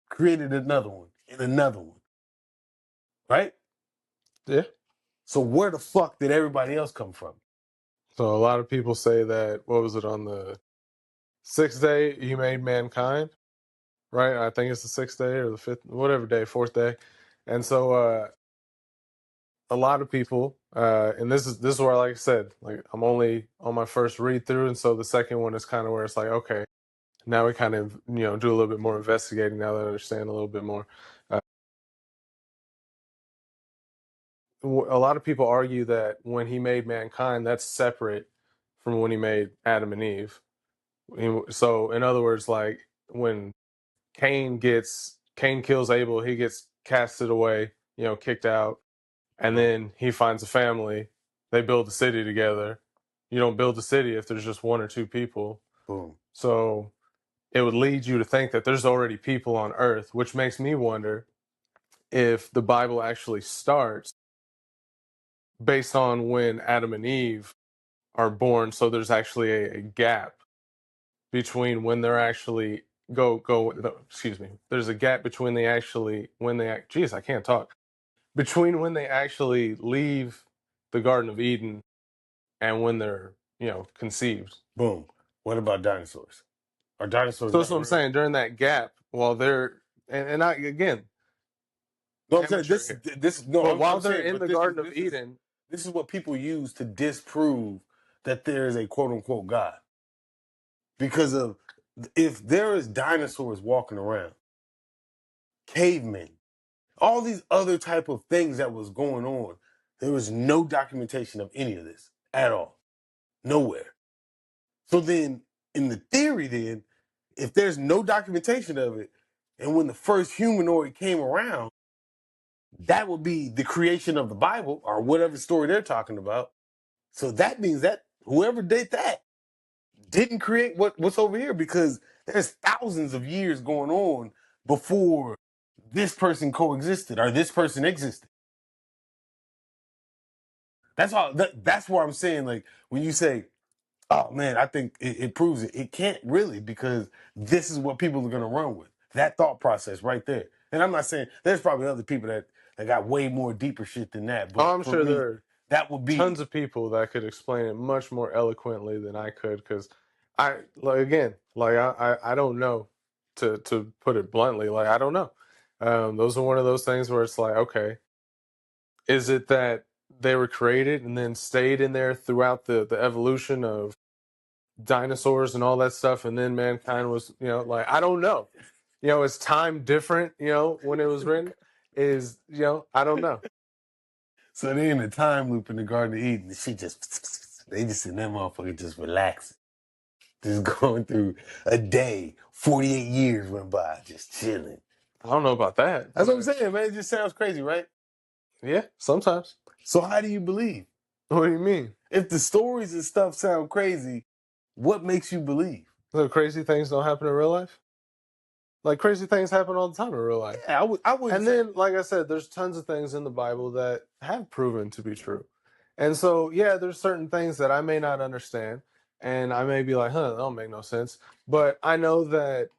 C: created another one and another one, right?
E: Yeah.
C: So where the fuck did everybody else come from?
E: So a lot of people say that, what was it, on the sixth day he made mankind, right? I think it's the sixth day or the fifth, whatever day, fourth day. And so a lot of people, and this is where, like I said, like I'm only on my first read through, and so the second one is kind of where it's like, okay, now we kind of do a little bit more investigating now that I understand a little bit more. A lot of people argue that when he made mankind, that's separate from when he made Adam and Eve. So, in other words, like when Cain kills Abel, he gets casted away, kicked out, and then he finds a family. They build a city together. You don't build a city if there's just one or two people.
C: Boom.
E: So it would lead you to think that there's already people on Earth, which makes me wonder if the Bible actually starts based on when Adam and Eve are born. So there's actually a gap between when they're actually no, excuse me. There's a gap between they actually when they act. Geez, I can't talk. Between when they actually leave the Garden of Eden and when they're conceived.
C: Boom. What about dinosaurs? Are dinosaurs
E: So that's what I'm
C: never real?
E: saying. During that gap, while they're and I again
C: No, I'm saying
E: amateur here,
C: this no,
E: but while
C: I'm
E: they're
C: saying,
E: in
C: but
E: the Garden of Eden,
C: this is what people use to disprove that there is a quote unquote God. Because of, if there is dinosaurs walking around, cavemen, all these other type of things that was going on, there was no documentation of any of this at all. Nowhere. So then, in the theory, then, if there's no documentation of it, and when the first humanoid came around, that would be the creation of the Bible or whatever story they're talking about. So that means that whoever did that didn't create what's over here because there's thousands of years going on before this person coexisted or this person existed. That's all. That's why I'm saying, like, when you say, "Oh man, I think it proves it," it can't really because this is what people are gonna run with. That thought process right there. And I'm not saying there's probably other people that got way more deeper shit than that,
E: Oh,
C: but
E: I'm
C: for
E: sure there
C: me,
E: are
C: that would be
E: tons of people that could explain it much more eloquently than I could, because I like again, like I don't know, to put it bluntly, like I don't know. Those are one of those things where it's like, okay, is it that they were created and then stayed in there throughout the evolution of dinosaurs and all that stuff, and then mankind was, like I don't know. Is time different, when it was written? I don't know.
C: so they in a time loop in the Garden of Eden. She just they just in that motherfucker just relaxing, just going through a day. 48 years went by, just chilling.
E: I don't know about that.
C: That's what I'm saying, man. It just sounds crazy, right?
E: Yeah, sometimes.
C: So how do you believe?
E: What do you mean?
C: If the stories and stuff sound crazy, what makes you believe?
E: So crazy things don't happen in real life? Like crazy things happen all the time in real life.
C: Yeah, I wouldn't
E: And
C: say.
E: then, like I said, there's tons of things in the Bible that have proven to be true. And so, yeah, there's certain things that I may not understand. And I may be like, that don't make no sense. But I know that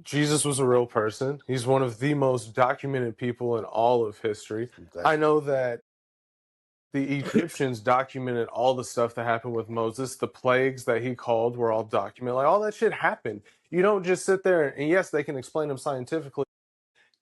E: Jesus was a real person. He's one of the most documented people in all of history. I know that the Egyptians documented all the stuff that happened with Moses. The plagues that he called were all documented. Like all that shit happened. You don't just sit there and yes, they can explain them scientifically.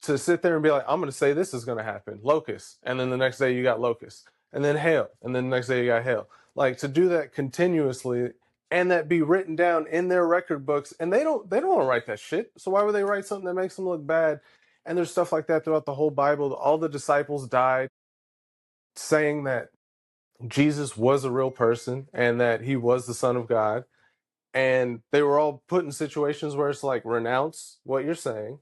E: To sit there and be like, I'm going to say this is going to happen, locusts, and then the next day you got locusts, and then hail, and then the next day you got hail. Like to do that continuously and that be written down in their record books, and they don't want to write that shit. So why would they write something that makes them look bad? And there's stuff like that throughout the whole Bible. All the disciples died saying that Jesus was a real person and that he was the Son of God. And they were all put in situations where it's like, renounce what you're saying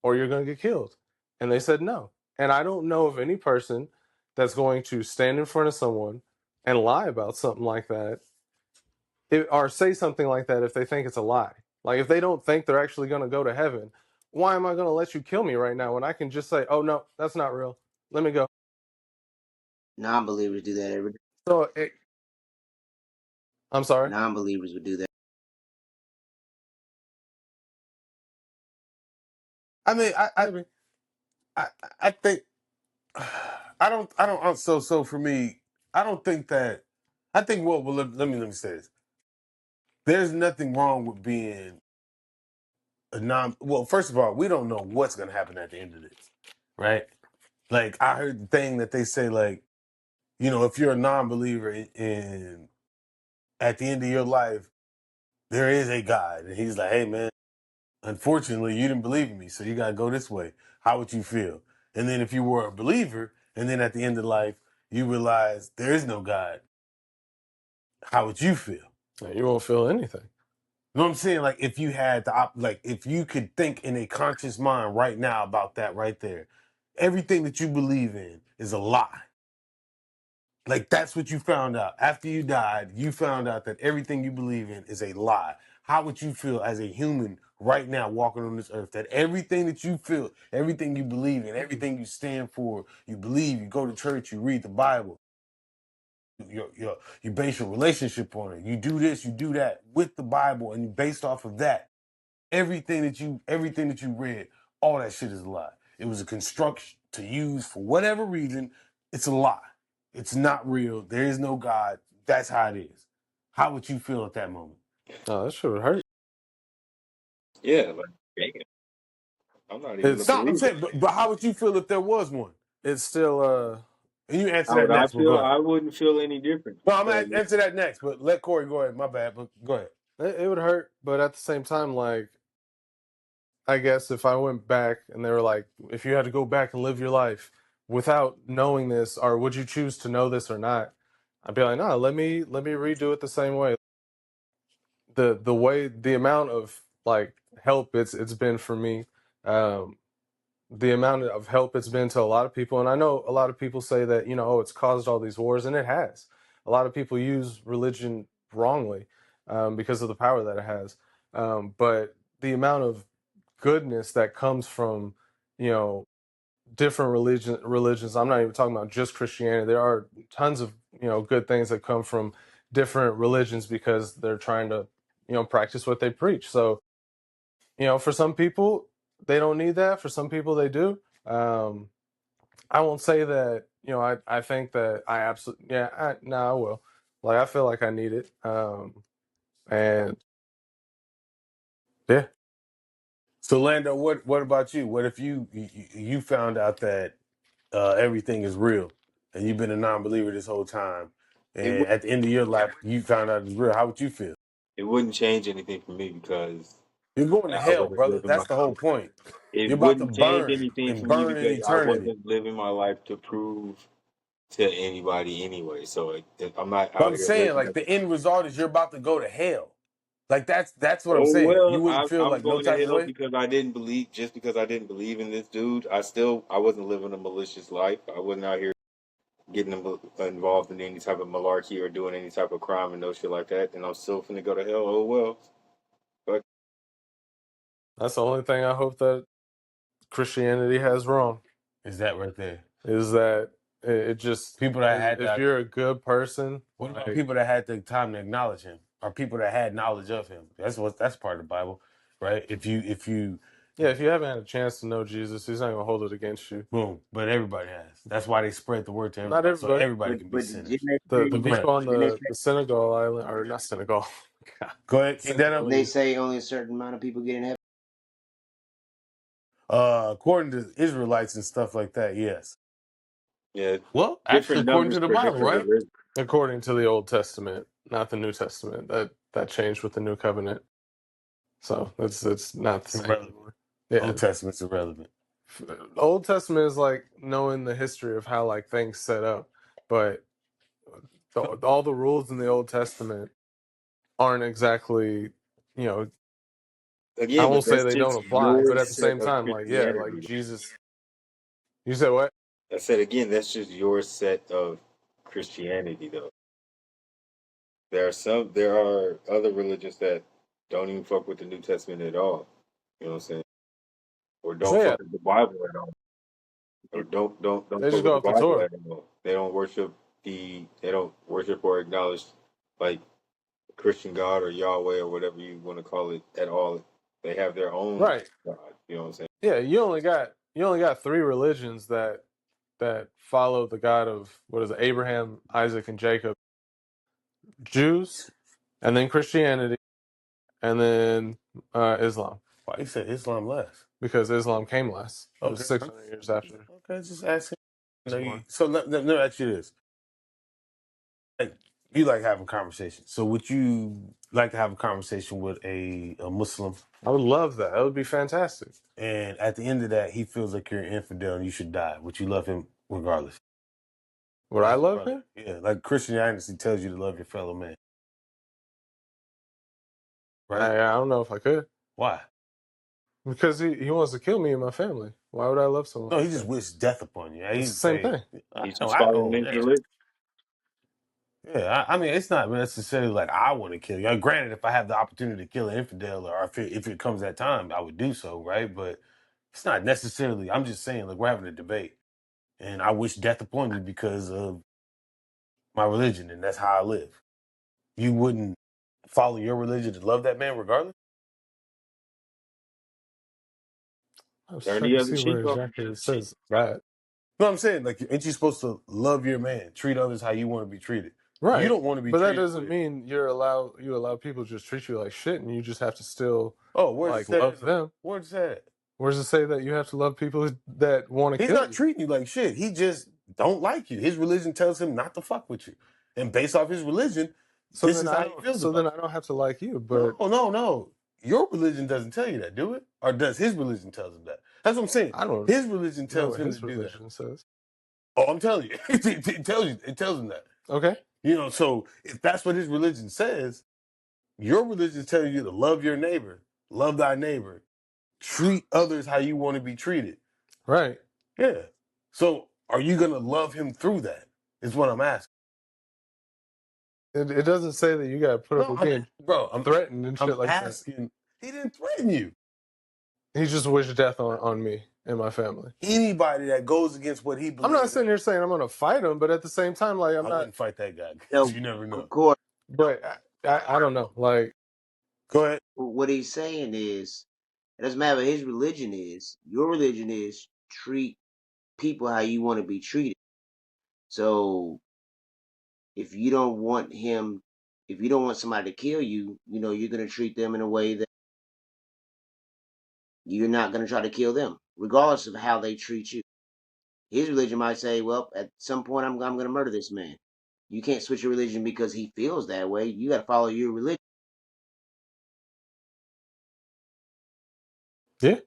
E: or you're going to get killed. And they said no. And I don't know of any person that's going to stand in front of someone and lie about something like that, or say something like that if they think it's a lie. Like if they don't think they're actually going to go to heaven, why am I going to let you kill me right now when I can just say, oh no, that's not real. Let me go.
D: Non-believers do that every day.
E: So I'm sorry.
D: Non-believers would do that.
C: I mean,
E: Maybe.
C: I think I don't. So for me, I don't think that. I think well let me say this. There's nothing wrong with being a non. Well, first of all, we don't know what's gonna happen at the end of this, right? Like I heard the thing that they say, like, if you're a non-believer and at the end of your life, there is a God, and He's like, hey man, unfortunately, you didn't believe in me, so you gotta go this way. How would you feel? And then if you were a believer, and then at the end of life, you realize there is no God, how would you feel?
E: You won't feel anything.
C: You know what I'm saying? Like if you had like if you could think in a conscious mind right now about that right there, everything that you believe in is a lie. Like that's what you found out after you died. You found out that everything you believe in is a lie. How would you feel as a human right now walking on this earth? That everything that you feel, everything you believe in, everything you stand for, you believe, you go to church, you read the Bible, you base your relationship on it. You do this, you do that with the Bible, and based off of that, everything that you read, all that shit is a lie. It was a construction to use for whatever reason. It's a lie. It's not real. There is no God. That's how it is. How would you feel at that moment?
E: Oh, that shit would hurt.
F: Yeah, like damn, I'm not even a
E: It's
C: No, I'm
F: believer.
C: saying, but how would you feel if there was one?
E: it's still
C: And you answer
F: How
C: that
F: would I
C: next. But go
F: feel?
C: ahead.
F: I wouldn't feel any different
C: No, I'm
F: because
C: gonna answer that next. But let Corey go ahead. My bad. But go ahead.
E: it would hurt, but at the same time, like I guess if I went back and they were like, if you had to go back and live your life without knowing this, or would you choose to know this or not? I'd be like, no, let me redo it the same way. The amount of like help it's been for me, um, the amount of help it's been to a lot of people, and I know a lot of people say that oh it's caused all these wars, and it has. A lot of people use religion wrongly, because of the power that it has. But the amount of goodness that comes from, you know, different religions. I'm not even talking about just Christianity. There are tons of, you know, good things that come from different religions because they're trying to, you know, practice what they preach. So, you know, for some people they don't need that. For some people they do. I won't say that, you know, I think that I absolutely, yeah, I will. Like, I feel like I need it. And yeah.
C: So Lando, what about you? What if you found out that everything is real and you've been a non-believer this whole time,
F: It
C: and
F: would
C: at the end of your life you found out it's real? How would you feel?
F: it wouldn't change anything for me because
C: You're going to
F: I
C: hell,
F: wasn't
C: brother.
F: living my
C: That's the whole point.
F: it
C: You're about to
F: wouldn't change
C: burn
F: anything
C: and
F: for me
C: burn in
F: because I
C: eternity.
F: wasn't living my life to prove to anybody anyway. So I'm not
C: But
F: out
C: I'm
F: here
C: saying,
F: living.
C: like, the end result is you're about to go to hell. Like, that's what I'm
F: Oh
C: saying.
F: well,
C: You wouldn't feel
F: I'm
C: like no
F: going to
C: type of
F: hell
C: way.
F: because I didn't believe. Just because I didn't believe in this dude, I wasn't living a malicious life. I wasn't out here getting involved in any type of malarkey or doing any type of crime and no shit like that. And I'm still finna go to hell. Oh well. But
E: That's the only thing I hope that Christianity has wrong,
C: Is that right there?
E: is that it just,
C: People that had
E: if
C: that.
E: you're a good person,
C: What about
E: like,
C: people that had the time to acknowledge him, or people that had knowledge of him? That's part of the Bible, right? If you
E: yeah, if you haven't had a chance to know Jesus, he's not gonna hold it against you.
C: boom, but everybody has. That's why they spread the word to
E: Not
C: everybody, so
E: everybody.
C: everybody can be
D: But
C: sinners.
E: The
D: didn't
E: people on
D: they
E: the Senegal island, or not Senegal, God,
C: Go ahead, keep that up.
D: they
E: Senegalese.
D: say only a certain amount of people get in heaven?
C: According to Israelites and stuff like that, yes.
F: yeah,
C: Well, actually,
F: different
C: according
F: numbers
C: to the
F: for
C: Bible,
F: different
C: right?
F: religions.
E: According to the Old Testament, not the New Testament. That changed with the New Covenant. So it's not the same
C: Irrelevant.
E: anymore. Yeah.
C: Old Testament's irrelevant.
E: Old Testament is like knowing the history of how like things set up, but all the rules in the Old Testament aren't exactly, you know, I
F: Again, but
E: won't say
F: that's
E: they don't
F: just
E: apply,
F: your
E: but at the
F: set
E: same
F: of
E: time, like, yeah, like
F: Christianity.
E: Jesus. You said what?
F: I said again, that's just your set of Christianity, though. There are other religions that don't even fuck with the New Testament at all. You know what I'm saying? Or
E: So
F: don't
E: yeah,
F: fuck with the Bible at all. Or don't
E: they
F: fuck
E: just
F: with
E: go
F: the
E: off the
F: Bible
E: Torah.
F: at all. They don't worship or acknowledge like Christian God or Yahweh or whatever you want to call it at all. They have their own
E: Right.
F: God. You know what I'm saying?
E: Yeah, you only got three religions that follow the God of, what is it, Abraham, Isaac, and Jacob. Jews, and then Christianity, and then Islam,
C: Why you said Islam last?
E: because Islam came last. It was
C: Okay.
E: 600 years after
C: Okay, just asking.
E: I was born.
C: So let me ask you this: like, you like having conversations. So would you like to have a conversation with a Muslim,
E: I would love that. That would be fantastic.
C: and at the end of that, he feels like you're an infidel and you should die? Would you love him regardless?
E: Would I
C: As a
E: love
C: brother.
E: him?
C: Yeah, like Christianity tells you to love your fellow man, right?
E: I don't know if I could,
C: Why?
E: because he wants to kill me and my family. Why would I love someone
C: No, he
E: like
C: just
E: that?
C: wished death upon you. He
E: It's the
C: didn't
E: same
C: say,
E: thing.
F: He's
C: I
F: just following
C: know.
F: his religion.
C: Yeah, I mean, it's not necessarily like I want to kill you. Granted, if I have the opportunity to kill an infidel, or if it comes that time, I would do so, right? But it's not necessarily. I'm just saying, like, we're having a debate, and I wish death upon you because of my religion, and that's how I live. You wouldn't follow your religion to love that man, regardless.
E: I was
F: Turn
E: trying
F: the
E: to
F: other
E: see where
F: cheek off.
E: exactly it says that.
C: No, I'm saying, like, ain't you supposed to love your man, treat others how you want to be treated? You
E: Right.
C: don't want to be
E: But that
C: treated
E: doesn't
C: with.
E: mean you allow people to just treat you like shit, and you just have to still
C: Oh, where's it
E: like
C: say
E: love
C: that?
E: them.
C: Where's it say that?
E: Where does it say that you have to love people that want to
C: He's
E: kill
C: not
E: you?
C: treating you like shit. He just don't like you. His religion tells him not to fuck with you. And based off his religion,
E: So
C: this
E: then
C: is
E: I
C: how he
E: don't.
C: feels
E: So
C: about
E: then I don't have to like you.
C: you.
E: But
C: No. Your religion doesn't tell you that, do it? Or does his religion tell him that? That's what I'm saying.
E: I don't
C: His religion
E: know
C: tells
E: what
C: him to
E: his
C: do that.
E: religion says.
C: Oh, I'm telling you. It tells you. It tells him that.
E: Okay.
C: So if that's what his religion says, your religion tells you to love your neighbor, love thy neighbor, treat others how you want to be treated.
E: Right.
C: Yeah. So are you gonna love him through that? Is what I'm asking.
E: It doesn't say that you got to put up
C: No,
E: with being
C: I'm
E: threatened and shit
C: I'm
E: like that.
C: asking. He didn't threaten you.
E: He just wished death on me and my family.
C: Anybody that goes against what he
E: I'm
C: believes,
E: not sitting here saying I'm going to fight him, but at the same time, like, I'm
C: I
E: not.
C: wouldn't fight that guy because
D: So,
C: you never know.
D: Corey,
E: But I don't know. Like,
C: Go ahead.
D: what he's saying is, it doesn't matter what his religion is. Your religion is treat people how you want to be treated. So if you don't want him, if you don't want somebody to kill you, you're going to treat them in a way that you're not going to try to kill them, regardless of how they treat you. His religion might say, well, at some point, I'm going to murder this man. You can't switch your religion because he feels that way. You got to follow your religion.
E: yeah.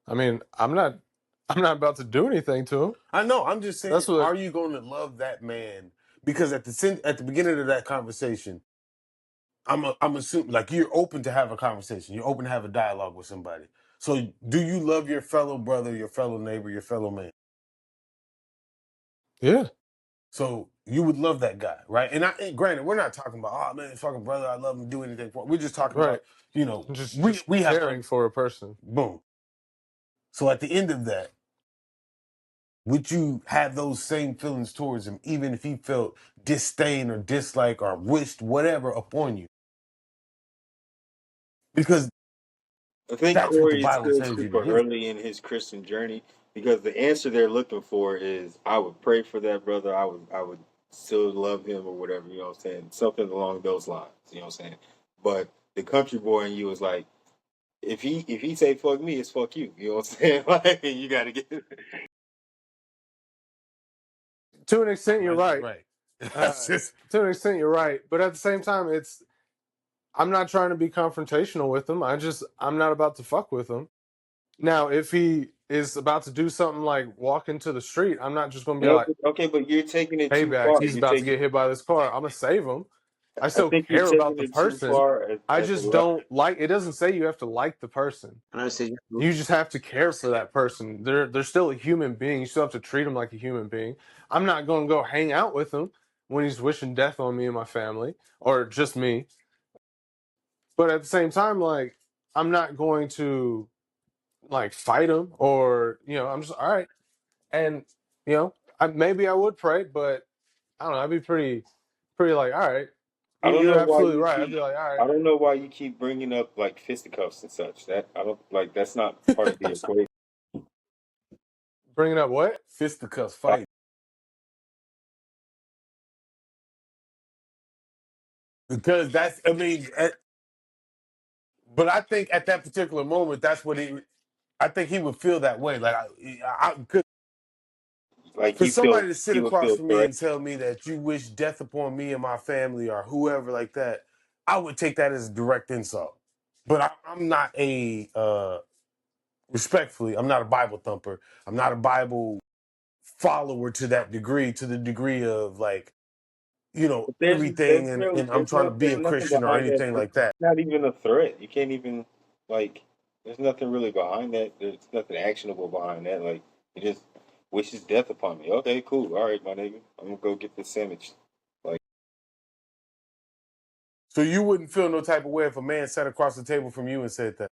E: I mean, I'm not about to do anything to him.
C: I know. I'm just saying.
E: That's what.
C: Are you going to love that man? Because at the beginning of that conversation, I'm assuming like you're open to have a conversation. You're open to have a dialogue with somebody. So do you love your fellow brother, your fellow neighbor, your fellow man?
E: Yeah.
C: So you would love that guy, right? And granted, we're not talking about, oh man, fucking brother, I love him, do anything for him. We're just talking
E: Right.
C: about,
E: Just
C: we have
E: caring for a person.
C: boom. So at the end of that, would you have those same feelings towards him, even if he felt disdain or dislike or wished whatever upon you? Because
F: I think
C: that's what the
F: Corey is
C: Bible
F: still
C: tells you to
F: super
C: do.
F: early in his Christian journey because the answer they're looking for is I would pray for that brother. I would still love him or whatever, you know what I'm saying? Something along those lines, you know what I'm saying? But the country boy in you is like, if he say fuck me, it's fuck you. You know what I'm saying? Like you gotta get
E: To an extent, you're right.
C: Right. That's just
E: To an extent, you're right. But at the same time, I'm not trying to be confrontational with him. I'm not about to fuck with him. Now, if he is about to do something like walk into the street, I'm not just going to be like,
F: okay, but you're taking it too
E: payback.
F: far.
E: He's
F: You're
E: about to
F: taking
E: get hit by this car. I'm going to save him. I
F: I
E: still
F: think you're
E: care about
F: taking
E: the
F: it too
E: person.
F: far
E: I
F: as a
E: just don't like, it doesn't say you have to like the person.
D: And I said,
E: You just have to care for that person. They're still a human being. You still have to treat them like a human being. I'm not going to go hang out with him when he's wishing death on me and my family, or just me. But at the same time, like, I'm not going to like fight him, or I'm just all right. And maybe I would pray, but I don't know. I'd be pretty like, all right.
F: I don't
E: You're
F: know why
E: absolutely
F: you
E: right. I'd
F: keep.
E: be like, all right.
F: I don't know why you keep bringing up like fisticuffs and such. That I don't like. That's not part of the equation.
E: Bringing up what?
C: fisticuffs fight. Because but I think at that particular moment, that's what I think he would feel that way. Like,
F: Like
C: for
F: you feel
C: somebody to sit
F: he would
C: across
F: feel
C: from me
F: threatened.
C: and tell me that you wish death upon me and my family or whoever like that, I would take that as a direct insult. But I'm not respectfully, I'm not a Bible thumper. I'm not a Bible follower to that degree, to the degree of like,
F: But there's
C: everything
F: no
C: and I'm trying to be
F: there's
C: a
F: nothing
C: Christian or
F: behind that.
C: anything
F: It's
C: like that.
F: not even a threat. You can't even like. There's nothing really behind that. There's nothing actionable behind that. Like he just wishes death upon me. Okay, cool. All right, my nigga. I'm gonna go get this sandwich. Like
C: So you wouldn't feel no type of way if a man sat across the table from you and said that.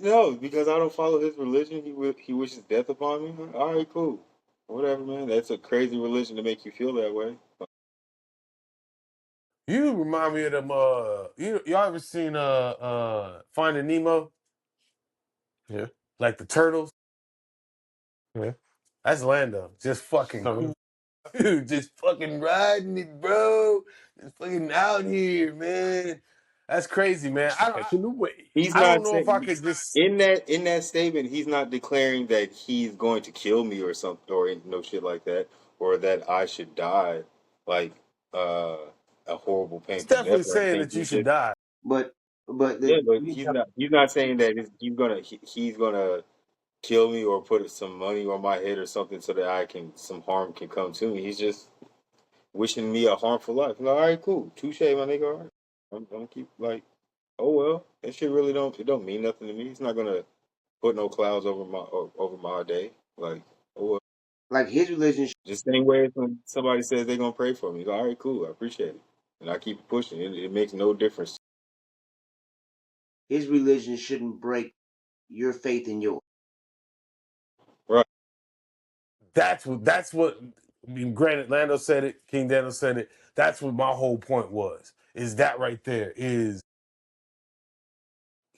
F: no, because I don't follow his religion. He wishes death upon me. All right, cool. Whatever, man. That's a crazy religion to make you feel that way.
C: You remind me of them y'all ever seen Finding Nemo?
E: Yeah.
C: Like the turtles?
E: Yeah.
C: That's Lando. Just fucking
E: I
C: cool.
E: mean,
C: Dude, just fucking riding it, bro. Just fucking out here, man. That's crazy, man.
E: catching the wave.
F: He's
C: I don't
F: not
C: know if I
F: saying
C: could just
F: in that statement. He's not declaring that he's going to kill me or something or no shit like that, or that I should die like uh, a horrible,
C: he's
F: painful death
C: definitely
F: or
C: saying
F: anything.
C: that you
F: He's
C: should
F: just
C: die.
D: but
F: yeah,
D: the
F: but he's not saying that he's gonna kill me or put some money on my head or something so that some harm can come to me. He's just wishing me a harmful life. I'm like, all right, cool, touche, my nigga. All right, I'm gonna keep like, oh well, that shit really don't mean nothing to me. It's not gonna put no clouds over my day. Like, oh well.
D: Like his religion,
F: Just same way as when somebody says they're gonna pray for me. All right, cool, I appreciate it, and I keep pushing. It makes no difference.
D: his religion shouldn't break your faith in yours.
F: Right.
C: That's what I mean, granted, Lando said it, King Daniel said it. That's what my whole point was. Is that right there is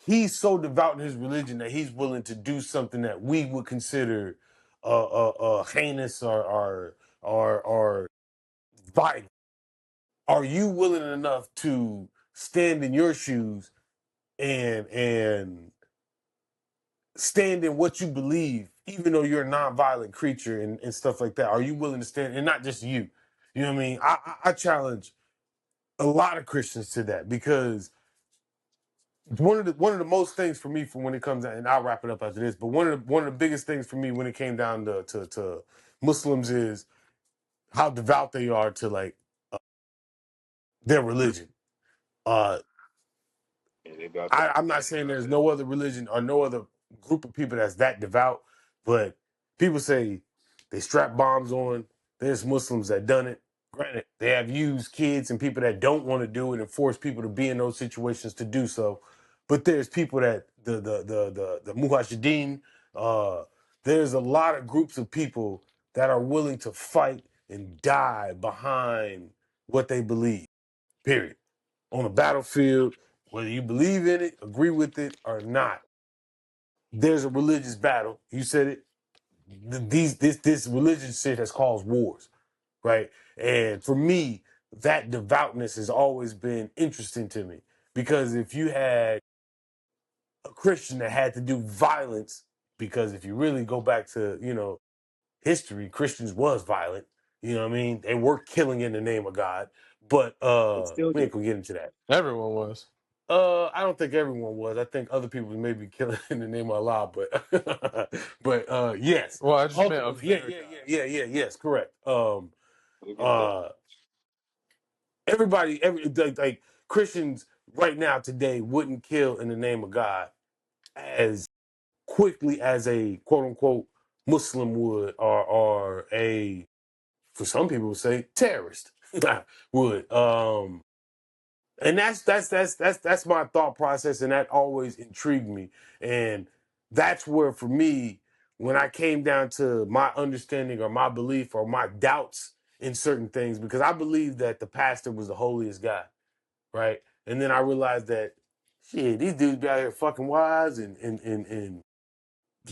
C: he's so devout in his religion that he's willing to do something that we would consider heinous or violent. Are you willing enough to stand in your shoes and stand in what you believe, even though you're a non-violent creature and stuff like that? Are you willing to stand, and not just you? You know what I mean? I challenge a lot of Christians to that, because one of the most things for me for when it comes down, and I'll wrap it up after this, but one of the biggest things for me when it came down to Muslims is how devout they are to like their religion. Uh,
F: Yeah, they about that.
C: I'm not saying there's no other religion or no other group of people that's that devout, but people say they strap bombs on. There's Muslims that done it. Granted, they have used kids and people that don't want to do it and force people to be in those situations to do so. But there's people that the Mujahideen, there's a lot of groups of people that are willing to fight and die behind what they believe. Period. On a battlefield, whether you believe in it, agree with it, or not, there's a religious battle. You said it. This religious shit has caused wars, right? And for me, that devoutness has always been interesting to me, because if you had a Christian that had to do violence, because if you really go back to history, Christians was violent. You know what I mean? They were killing in the name of God, but
F: They still
C: we
F: do.
C: ain't gonna get into that.
E: Everyone was.
C: I don't think everyone was. I think other people may be killing in the name of Allah, but yes,
E: Well, I just meant of
C: ultimately, yeah,
E: their
C: yeah,
E: God.
C: yeah, yeah, yeah, yes, correct.
F: Look at that.
C: Uh, everybody, like Christians right now today wouldn't kill in the name of God as quickly as a quote unquote Muslim would, or a, for some people would say, terrorist would. And that's my thought process, and that always intrigued me. And that's where, for me, when I came down to my understanding or my belief or my doubts in certain things, because I believed that the pastor was the holiest guy, right? And then I realized that shit, these dudes be out here fucking wives and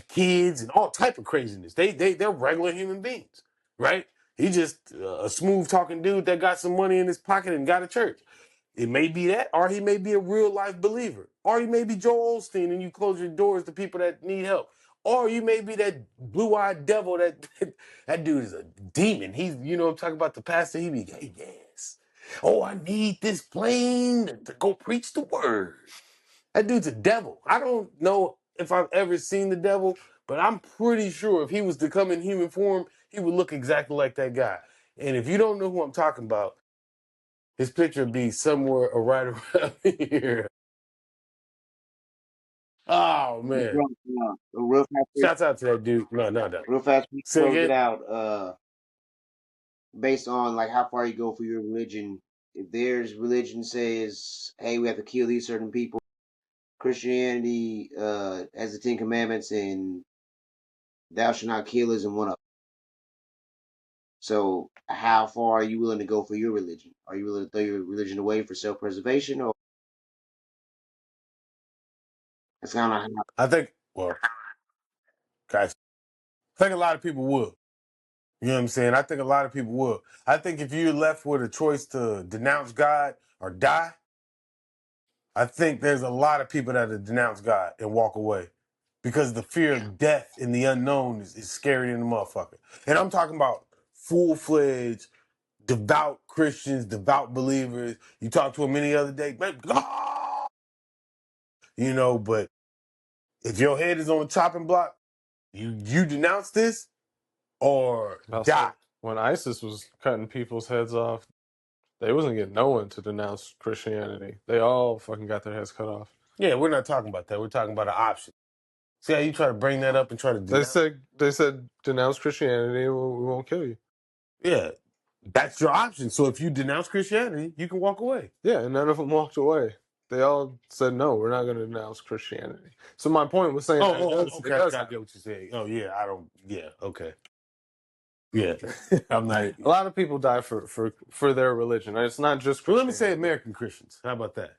C: kids and all type of craziness. They're regular human beings, right? He just a smooth talking dude that got some money in his pocket and got a church. It may be that, or he may be a real life believer, or he may be Joel Osteen and you close your doors to people that need help, or you may be that blue eyed devil that that dude is a demon. He's, I'm talking about the pastor. He be, hey, yes, oh, I need this plane to go preach the word. That dude's a devil. I don't know if I've ever seen the devil, but I'm pretty sure if he was to come in human form, he would look exactly like that guy. And if you don't know who I'm talking about, his picture would be somewhere right around here. Oh man!
D: Real fast,
C: Shouts out to that dude. No, no, no.
D: real fast. We
C: Say
D: close it
C: again.
D: out. Based on like how far you go for your religion. If there's religion says, hey, we have to kill these certain people. Christianity has the Ten Commandments, and thou shalt not kill isn't one of them. So, how far are you willing to go for your religion? Are you willing to throw your religion away for self-preservation, or that's kind of how?
C: I think. Well, guys, I think a lot of people will. You know what I'm saying? I think a lot of people will. I think if you're left with a choice to denounce God or die, I think there's a lot of people that denounce God and walk away, because the fear of death and the unknown is scary in the motherfucker. And I'm talking about full-fledged, devout Christians, devout believers. You talk to them any other day, man, God! But if your head is on the chopping block, you denounce this or
E: I'll say
C: die.
E: when ISIS was cutting people's heads off, they wasn't getting no one to denounce Christianity. They all fucking got their heads cut off.
C: Yeah, we're not talking about that. We're talking about an option. See how you try to bring that up and try to
E: They
C: denounce?
E: said denounce Christianity, we won't kill you.
C: Yeah, that's your option. So if you denounce Christianity, you can walk away.
E: Yeah, and none of them walked away. They all said no, we're not going to denounce Christianity. So my point was saying that
C: Okay.
E: it does
C: I
E: happen.
C: get what you're saying. Oh yeah, I don't. Yeah, okay. Yeah, I'm not.
E: A lot of people die for their religion. It's not just
C: Well, let me say
E: Christianity.
C: American Christians. How about that?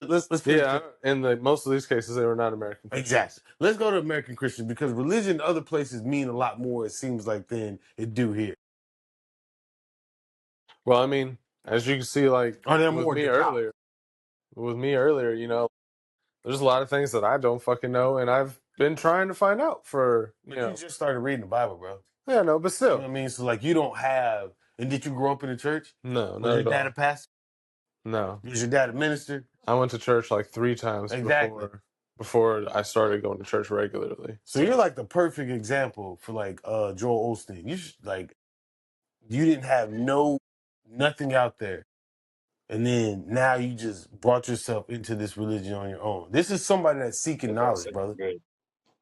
C: Let's finish
E: Yeah, in most of these cases, they were not American Christians.
C: exactly. Let's go to American Christians because religion in other places mean a lot more. It seems like than it do here.
E: Well, I mean, as you can see, like
C: Are there
E: with
C: more
E: me
C: devout?
E: earlier, there's a lot of things that I don't fucking know, and I've been trying to find out for
C: But you just started reading the Bible, bro.
E: Yeah, no, but
C: You know
E: still,
C: what I mean? So like, you don't have. And did you grow up in the church?
E: no,
C: Was
E: not
C: your
E: at
C: dad
E: all.
C: a pastor?
E: No,
C: Was your dad a minister?
E: I went to church like 3 times
C: Exactly.
E: before I started going to church regularly.
C: So you're like the perfect example for like Joel Osteen. Like you didn't have nothing out there. And then now you just brought yourself into this religion on your own. This is somebody that's seeking
F: That's what I
C: knowledge,
F: said.
C: brother.
F: Good.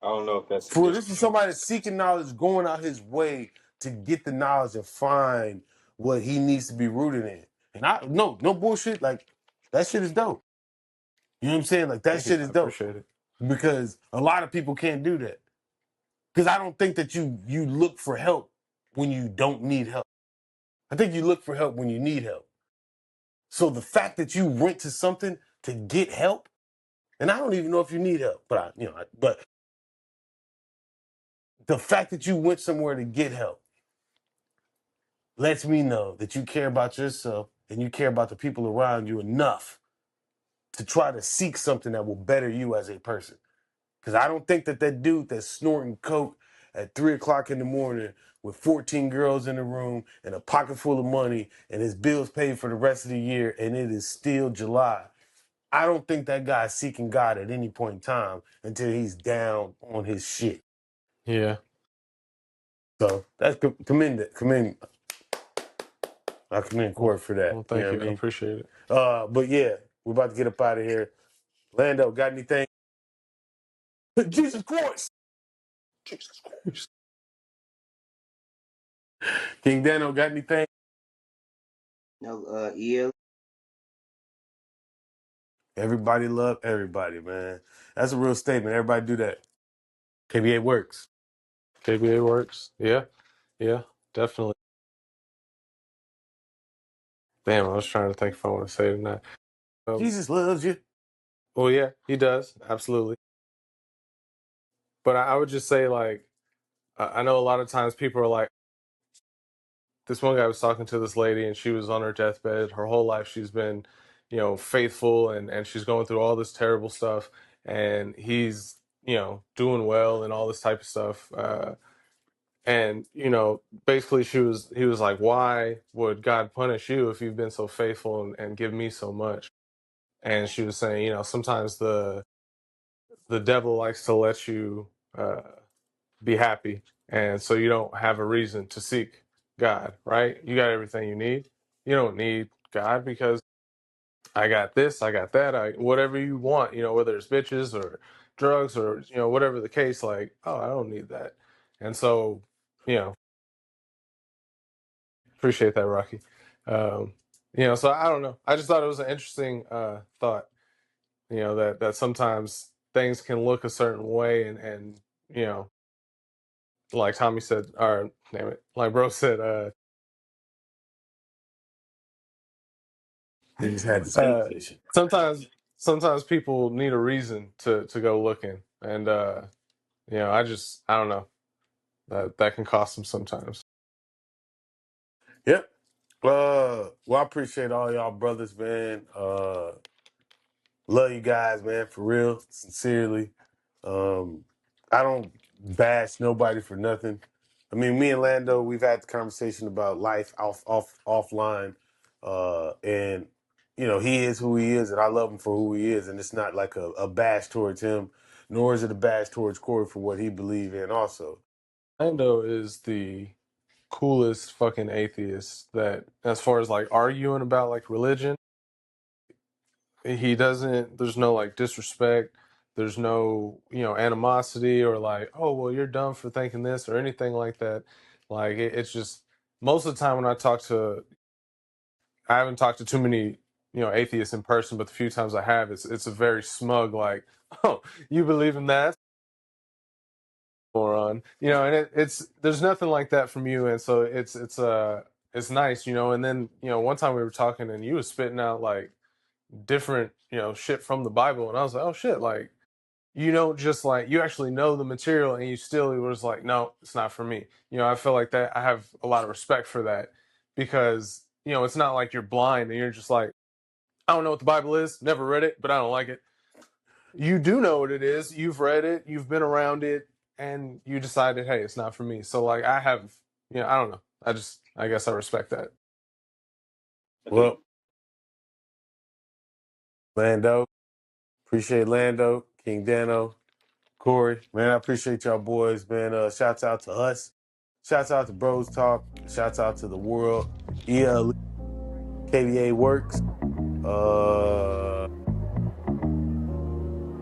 F: I don't know if that's
C: For this
F: sufficient.
C: is somebody that's seeking knowledge, going out his way to get the knowledge and find what he needs to be rooted in. And no bullshit. Like that shit is dope. You know what I'm saying? Like that
E: Thank you.
C: shit
E: I
C: is dope
E: appreciate it.
C: because a lot of people can't do that. Because I don't think that you look for help when you don't need help. I think you look for help when you need help. So the fact that you went to something to get help, and I don't even know if you need help, but the fact that you went somewhere to get help lets me know that you care about yourself and you care about the people around you enough to try to seek something that will better you as a person. Because I don't think that dude that's snorting coke at 3 o'clock in the morning with 14 girls in the room and a pocket full of money and his bills paid for the rest of the year and it is still July. I don't think that guy's seeking God at any point in time until he's down on his shit.
E: Yeah.
C: So that's commend. I commend Corey for that.
E: Well,
C: You know
E: thank you.
C: what I
E: I
C: mean?
E: appreciate it.
C: But yeah, we're about to get up out of here. Lando, got anything? Jesus Christ!
E: Jesus Christ.
C: King Dano, got anything?
D: No, EL.
C: Everybody love everybody, man. That's a real statement. Everybody do that. KBA works.
E: KBA works. Yeah. Yeah. Definitely. Damn, I was trying to think if I want to say it or not.
C: Jesus loves you.
E: Well, yeah, he does. Absolutely. But I would just say, like, I know a lot of times people are like, this one guy was talking to this lady and she was on her deathbed. Her whole life she's been, faithful and she's going through all this terrible stuff. And he's, doing well and all this type of stuff. And, basically he was like, why would God punish you if you've been so faithful and give me so much? And she was saying, sometimes the devil likes to let you be happy, and so you don't have a reason to seek God, right? You got everything you need. You don't need God because I got this, I got that, whatever you want, whether it's bitches or drugs or whatever the case. Like, oh, I don't need that, and so you know, appreciate that, Rocky. Um, so I don't know. I just thought it was an interesting thought. That sometimes things can look a certain way, and you know like Tommy said, or damn it, like bro said,
C: They just had the space station.
E: sometimes people need a reason to go looking, and I don't know, that can cost them sometimes.
C: Yep. Well, I appreciate all y'all brothers, man. Love you guys, man, for real, sincerely. Um, I don't bash nobody for nothing. I mean, me and Lando, we've had the conversation about life offline, and he is who he is, and I love him for who he is, and it's not like a bash towards him, nor is it a bash towards Corey for what he believes in. Also,
E: Lando is the coolest fucking atheist that, as far as like arguing about like religion, he doesn't. There's no like disrespect. There's no, animosity or like, oh, well, you're dumb for thinking this or anything like that. Like it's just most of the time when I haven't talked to too many, atheists in person, but the few times I have, it's a very smug like, oh, you believe in that, moron, and it's there's nothing like that from you, and so it's nice, and then one time we were talking and you was spitting out like different shit from the Bible, and I was like, oh shit, like you don't just like you actually know the material and you still was like, no, it's not for me. I feel like that I have a lot of respect for that because it's not like you're blind and you're just like, I don't know what the Bible is, never read it, but I don't like it. You do know what it is, you've read it, you've been around it, and you decided, hey, it's not for me. So like I have, I don't know, I guess I respect that.
C: Well, Lando, appreciate Lando, King Dano, Corey, man, I appreciate y'all boys, man. Shouts out to us. Shouts out to Bros Talk. Shouts out to the world. EL, KDA Works.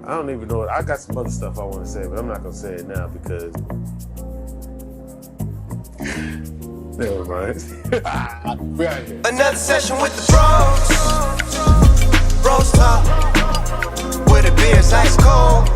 C: I don't even know. I got some other stuff I want to say, but I'm not going to say it now because... Never mind. We're out here.
B: Another session with the bros. Bros talk. Where the beer's ice cold.